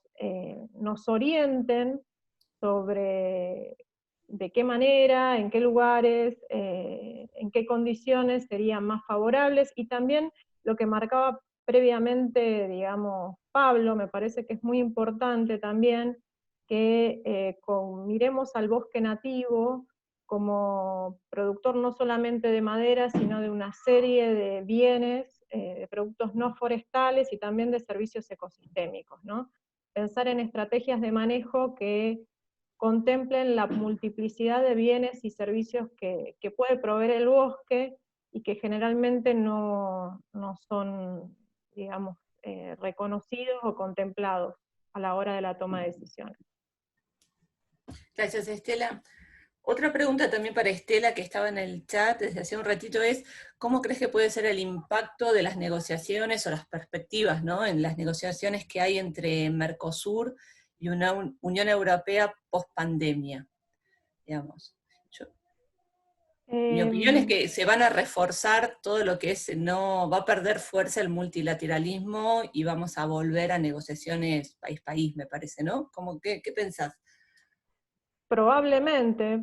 nos orienten sobre de qué manera, en qué lugares, en qué condiciones serían más favorables, y también lo que marcaba previamente, digamos, Pablo, me parece que es muy importante también que miremos al bosque nativo como productor no solamente de madera, sino de una serie de bienes, de productos no forestales y también de servicios ecosistémicos, ¿no? Pensar en estrategias de manejo que contemplen la multiplicidad de bienes y servicios que puede proveer el bosque y que generalmente no son, digamos, reconocidos o contemplados a la hora de la toma de decisiones. Gracias, Estela. Otra pregunta también para Estela, que estaba en el chat desde hace un ratito, es ¿cómo crees que puede ser el impacto de las negociaciones o las perspectivas, ¿no?, en las negociaciones que hay entre Mercosur y una Unión Europea post-pandemia? Digamos. Mi opinión es que se van a reforzar todo lo que es, no va a perder fuerza el multilateralismo y vamos a volver a negociaciones país-país, me parece, ¿no? ¿Qué pensás? Probablemente,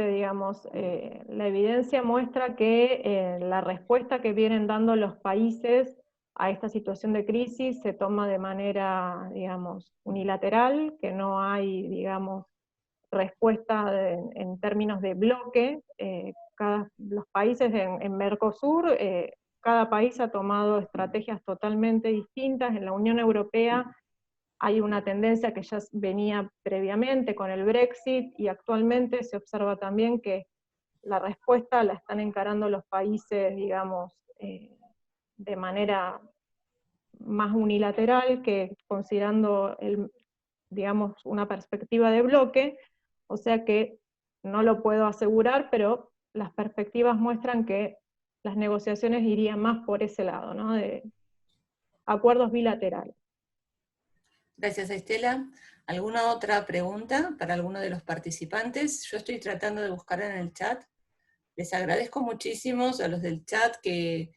digamos, la evidencia muestra que la respuesta que vienen dando los países a esta situación de crisis se toma de manera, digamos, unilateral, que no hay, digamos, respuesta en términos de bloque. Los países en Mercosur, cada país ha tomado estrategias totalmente distintas. En la Unión Europea hay una tendencia que ya venía previamente con el Brexit, y actualmente se observa también que la respuesta la están encarando los países, digamos, de manera más unilateral, que considerando digamos, una perspectiva de bloque, o sea que no lo puedo asegurar, pero las perspectivas muestran que las negociaciones irían más por ese lado, ¿no?, de acuerdos bilaterales. Gracias, Estela. ¿Alguna otra pregunta para alguno de los participantes? Yo estoy tratando de buscar en el chat. Les agradezco muchísimo a los del chat que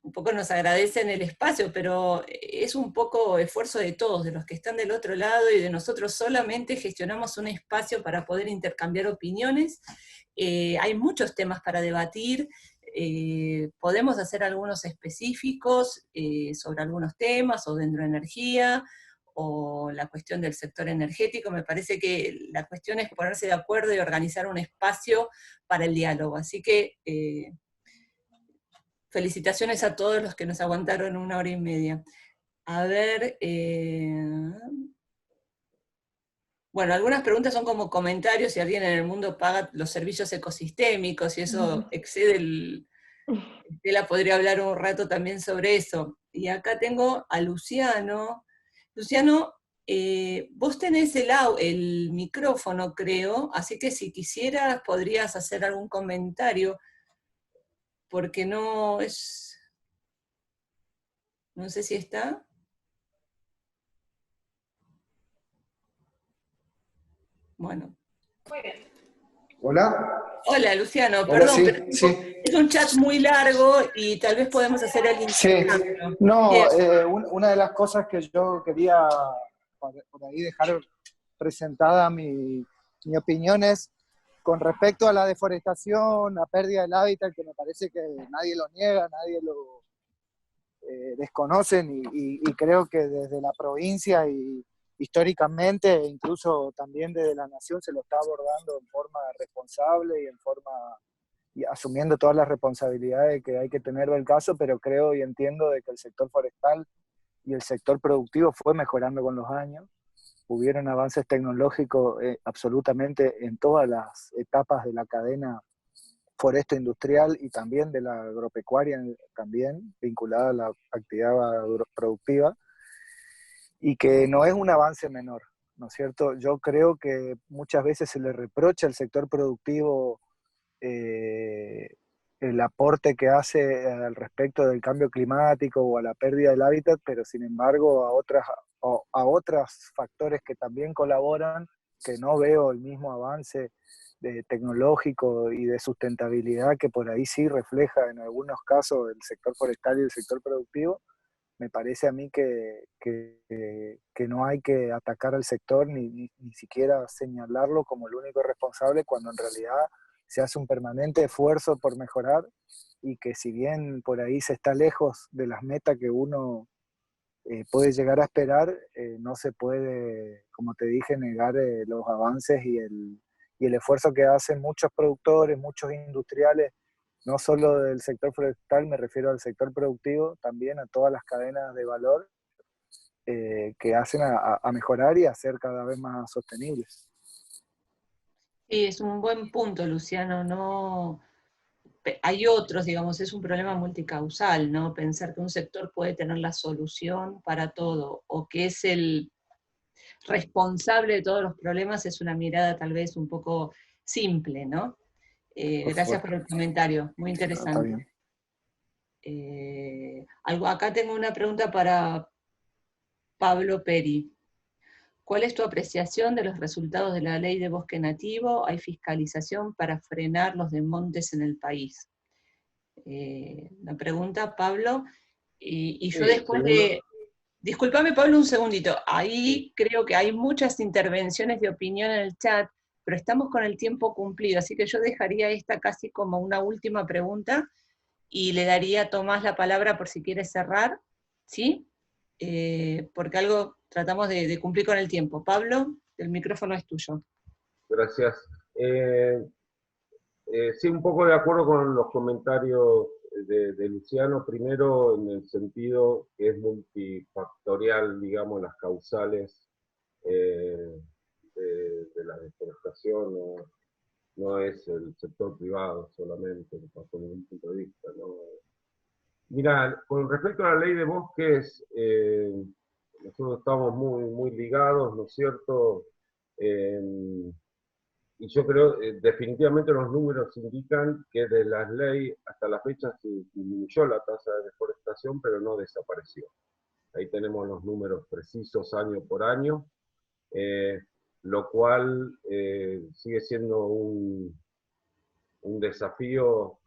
un poco nos agradecen el espacio, pero es un poco esfuerzo de todos, de los que están del otro lado y de nosotros. Solamente gestionamos un espacio para poder intercambiar opiniones. Hay muchos temas para debatir. Podemos hacer algunos específicos sobre algunos temas o dentro de energía, o la cuestión del sector energético. Me parece que la cuestión es ponerse de acuerdo y organizar un espacio para el diálogo. Así que felicitaciones a todos los que nos aguantaron 1 hora y media. A ver, bueno, algunas preguntas son como comentarios, si alguien en el mundo paga los servicios ecosistémicos y eso excede Estela podría hablar un rato también sobre eso. Y acá tengo a Luciano. Luciano, vos tenés el micrófono, creo, así que si quisieras podrías hacer algún comentario, porque no sé si está. Bueno. Muy bien. Hola. Hola, Luciano, Hola, perdón, sí, pero sí. es un chat muy largo y tal vez podemos hacer el Sí, intercambio. no, Bien. una de las cosas que yo quería por ahí dejar presentada mi opinión es con respecto a la deforestación, la pérdida del hábitat, que me parece que nadie lo niega, nadie lo desconoce, y creo que desde la provincia y históricamente, e incluso también desde la nación, se lo está abordando en forma responsable y asumiendo todas las responsabilidades que hay que tener del caso, pero creo y entiendo de que el sector forestal y el sector productivo fue mejorando con los años. Hubieron avances tecnológicos absolutamente en todas las etapas de la cadena foresta industrial y también de la agropecuaria, también vinculada a la actividad productiva, y que no es un avance menor, ¿no es cierto? Yo creo que muchas veces se le reprocha al sector productivo el aporte que hace al respecto del cambio climático o a la pérdida del hábitat, pero sin embargo a otros factores que también colaboran, que no veo el mismo avance tecnológico y de sustentabilidad que por ahí sí refleja en algunos casos el sector forestal y el sector productivo. Me parece a mí que no hay que atacar al sector ni siquiera señalarlo como el único responsable, cuando en realidad se hace un permanente esfuerzo por mejorar, y que si bien por ahí se está lejos de las metas que uno puede llegar a esperar, no se puede, como te dije, negar los avances y el esfuerzo que hacen muchos productores, muchos industriales, no solo del sector forestal, me refiero al sector productivo, también a todas las cadenas de valor que hacen a mejorar y a ser cada vez más sostenibles. Sí, es un buen punto, Luciano. No, hay otros, digamos, es un problema multicausal, ¿no? Pensar que un sector puede tener la solución para todo, o que es el responsable de todos los problemas, es una mirada tal vez un poco simple, ¿no? Gracias por el comentario, muy interesante. Acá tengo una pregunta para Pablo Peri. ¿Cuál es tu apreciación de los resultados de la ley de bosque nativo? ¿Hay fiscalización para frenar los desmontes en el país? La pregunta, Pablo, y yo después de... Discúlpame, Pablo, un segundito. Ahí creo que hay muchas intervenciones de opinión en el chat, pero estamos con el tiempo cumplido, así que yo dejaría esta casi como una última pregunta y le daría a Tomás la palabra por si quiere cerrar, ¿sí? Porque algo tratamos de cumplir con el tiempo. Pablo, el micrófono es tuyo. Gracias. Sí, un poco de acuerdo con los comentarios de Luciano, primero en el sentido que es multifactorial, digamos, las causales de la deforestación, no es el sector privado solamente, bajo ningún punto de vista, ¿no? Mira, con respecto a la ley de bosques, nosotros estamos muy ligados, ¿no es cierto? Y yo creo, definitivamente los números indican que de las leyes hasta la fecha se disminuyó la tasa de deforestación, pero no desapareció. Ahí tenemos los números precisos año por año, lo cual sigue siendo un desafío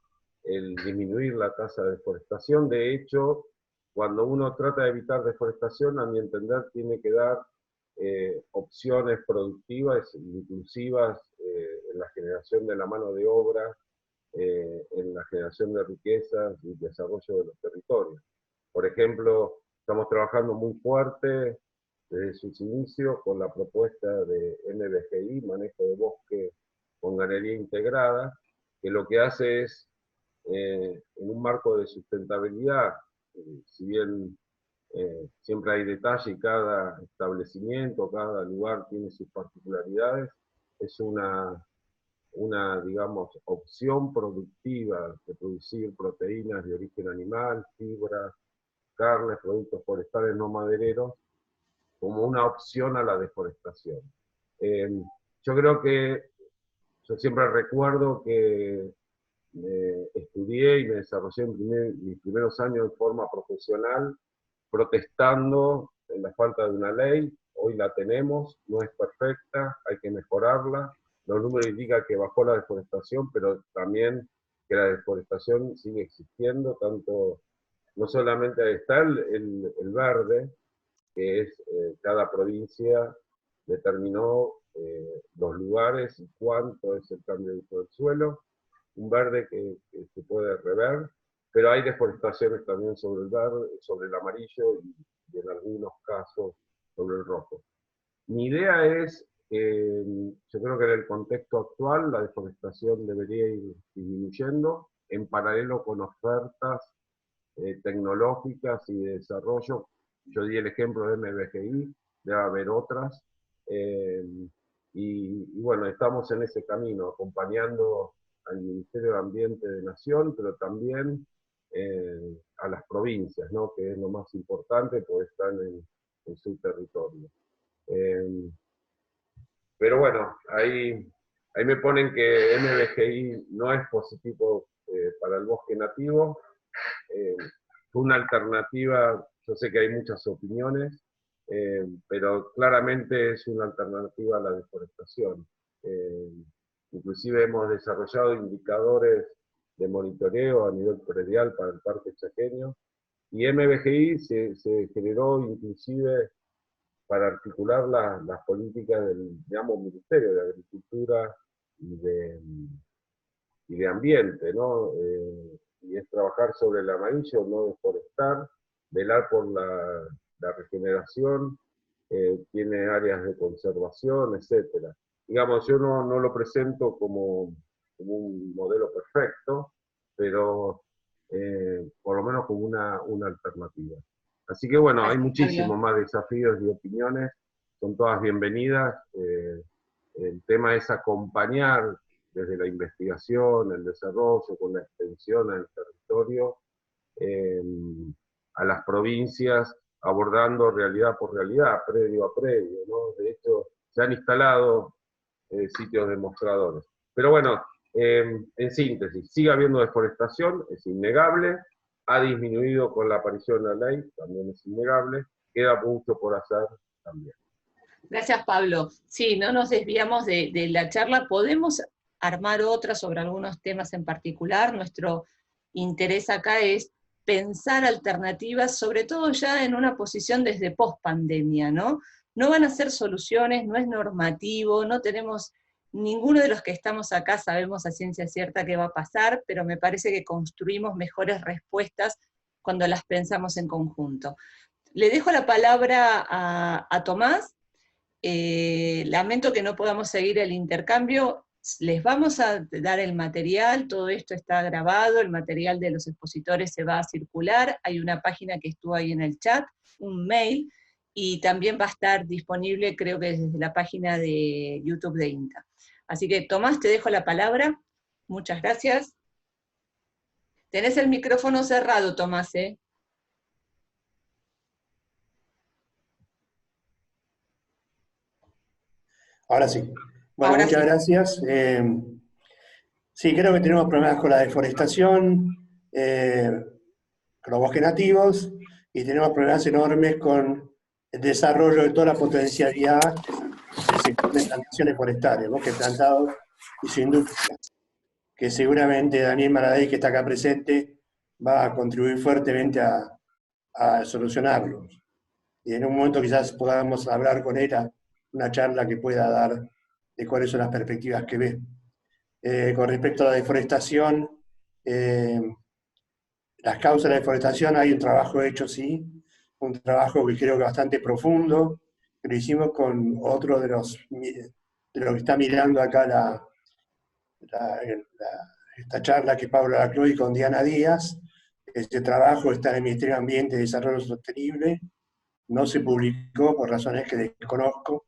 el disminuir la tasa de deforestación. De hecho, cuando uno trata de evitar deforestación, a mi entender, tiene que dar opciones productivas, inclusivas, en la generación de la mano de obra, en la generación de riquezas y desarrollo de los territorios. Por ejemplo, estamos trabajando muy fuerte desde sus inicios con la propuesta de MBGI, Manejo de Bosque con Ganadería Integrada, que lo que hace es, en un marco de sustentabilidad, si bien siempre hay detalle y cada establecimiento, cada lugar tiene sus particularidades, es una, digamos, opción productiva de producir proteínas de origen animal, fibras, carnes, productos forestales no madereros, como una opción a la deforestación. Yo creo que, yo siempre recuerdo que estudié y me desarrollé en mis primeros años de forma profesional, protestando en la falta de una ley. Hoy la tenemos, no es perfecta, hay que mejorarla. Los números indican que bajó la deforestación, pero también que la deforestación sigue existiendo, tanto, no solamente está el verde, que es cada provincia determinó los lugares y cuánto es el cambio de uso del suelo, un verde que se puede rever, pero hay deforestaciones también sobre el verde, sobre el amarillo y en algunos casos sobre el rojo. Mi idea es, yo creo que en el contexto actual la deforestación debería ir disminuyendo en paralelo con ofertas tecnológicas y de desarrollo. Yo di el ejemplo de MBGI, debe haber otras, y bueno, estamos en ese camino, acompañando al Ministerio de Ambiente de Nación, pero también a las provincias, ¿no? Que es lo más importante, porque están en su territorio. Pero bueno, ahí me ponen que MBGI no es positivo para el bosque nativo. Fue una alternativa, yo sé que hay muchas opiniones, pero claramente es una alternativa a la deforestación. Inclusive hemos desarrollado indicadores de monitoreo a nivel predial para el parque chaqueño, y MBGI se generó inclusive para articular las políticas del, digamos, Ministerio de Agricultura y de Ambiente, ¿no? Y es trabajar sobre el amarillo, no deforestar, velar por la regeneración, tiene áreas de conservación, etc. Digamos, yo no lo presento como un modelo perfecto, pero por lo menos como una alternativa. Así que bueno, hay muchísimos más desafíos y opiniones, son todas bienvenidas. El tema es acompañar desde la investigación, el desarrollo, con la extensión al territorio, a las provincias, abordando realidad por realidad, predio a predio, ¿no? De hecho, se han instalado sitios demostradores. Pero bueno, en síntesis, sigue habiendo deforestación, es innegable, ha disminuido con la aparición de la ley, también es innegable, queda mucho por hacer también. Gracias, Pablo. Sí, no nos desviamos de la charla, podemos armar otra sobre algunos temas en particular. Nuestro interés acá es pensar alternativas, sobre todo ya en una posición desde post-pandemia, ¿no? No van a ser soluciones, no es normativo, no tenemos, ninguno de los que estamos acá sabemos a ciencia cierta qué va a pasar, pero me parece que construimos mejores respuestas cuando las pensamos en conjunto. Le dejo la palabra a Tomás. Lamento que no podamos seguir el intercambio, les vamos a dar el material, todo esto está grabado, el material de los expositores se va a circular, hay una página que estuvo ahí en el chat, un mail, y también va a estar disponible, creo que desde la página de YouTube de INTA. Así que Tomás, te dejo la palabra, muchas gracias. Tenés el micrófono cerrado, Tomás, ¿eh? Ahora sí. Bueno, Ahora muchas sí. gracias. Sí, creo que tenemos problemas con la deforestación, con los bosques nativos, y tenemos problemas enormes con el desarrollo de toda la potencialidad del sector de plantaciones forestales, bosques plantados y su industria, que seguramente Daniel Maradei, que está acá presente, va a contribuir fuertemente a solucionarlos. Y en un momento quizás podamos hablar con él, una charla que pueda dar de cuáles son las perspectivas que ve. Con respecto a la deforestación, las causas de la deforestación, hay un trabajo hecho, sí, un trabajo que creo que bastante profundo, que lo hicimos con otro de los que está mirando acá esta charla, que es Pablo Lacroix con Diana Díaz. Este trabajo está en el Ministerio de Ambiente y Desarrollo Sostenible, no se publicó por razones que desconozco,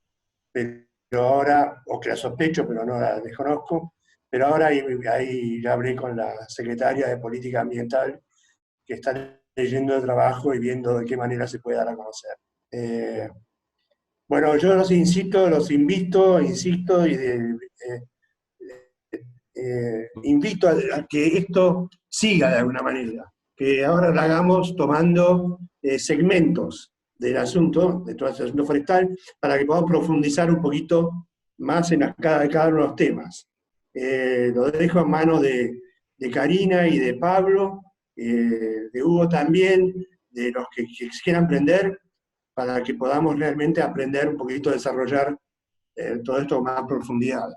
pero ahora, o que la sospecho, pero no la desconozco, pero ahora ahí ya hablé con la secretaria de Política Ambiental, que está leyendo el trabajo y viendo de qué manera se puede dar a conocer. Bueno, yo los invito, insisto, y invito a que esto siga de alguna manera, que ahora lo hagamos tomando segmentos del asunto, de todo este asunto forestal, para que podamos profundizar un poquito más en cada uno de los temas. Lo dejo en manos de Karina y de Pablo, de Hugo también, de los que quieran aprender, para que podamos realmente aprender un poquito a desarrollar todo esto con más profundidad.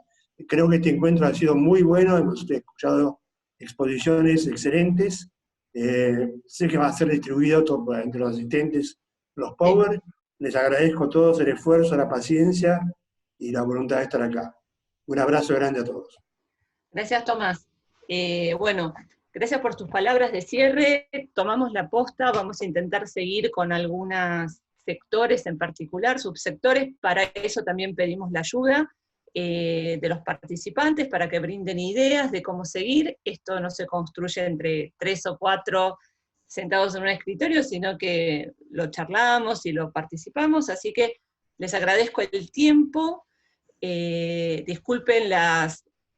Creo que este encuentro ha sido muy bueno, hemos escuchado exposiciones excelentes, sé que va a ser distribuido entre los asistentes, los Power. Les agradezco a todos el esfuerzo, la paciencia y la voluntad de estar acá. Un abrazo grande a todos. Gracias, Tomás. Bueno, gracias por tus palabras de cierre. Tomamos la posta, vamos a intentar seguir con algunos sectores en particular, subsectores. Para eso también pedimos la ayuda de los participantes para que brinden ideas de cómo seguir. Esto no se construye entre 3 o 4 sentados en un escritorio, sino que lo charlamos y lo participamos, así que les agradezco el tiempo, disculpen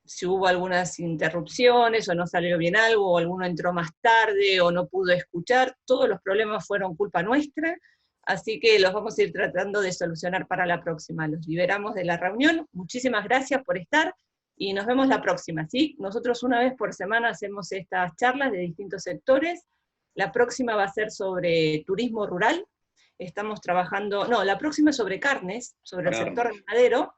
si hubo algunas interrupciones, o no salió bien algo, o alguno entró más tarde, o no pudo escuchar, todos los problemas fueron culpa nuestra, así que los vamos a ir tratando de solucionar para la próxima. Los liberamos de la reunión, muchísimas gracias por estar, y nos vemos la próxima, ¿sí? Nosotros una vez por semana hacemos estas charlas de distintos sectores. La próxima va a ser sobre turismo rural, estamos trabajando, no, la próxima es sobre carnes, sobre el sector ganadero,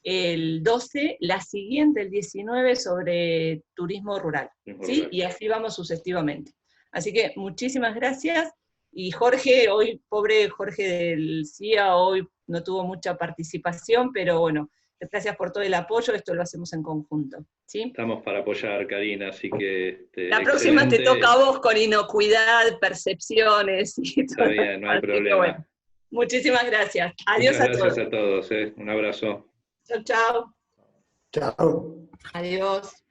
el 12, la siguiente, el 19, sobre turismo rural, ¿sí? Y así vamos sucesivamente. Así que muchísimas gracias, y Jorge, hoy, pobre Jorge del CIA, hoy no tuvo mucha participación, pero bueno, gracias por todo el apoyo, esto lo hacemos en conjunto, ¿sí? Estamos para apoyar, Karina, así que... la próxima te toca a vos con inocuidad, percepciones y todo. Está bien, no hay problema. Bueno, muchísimas gracias. Adiós a todos. Gracias a todos, un abrazo. Chao, chao. Chao. Adiós.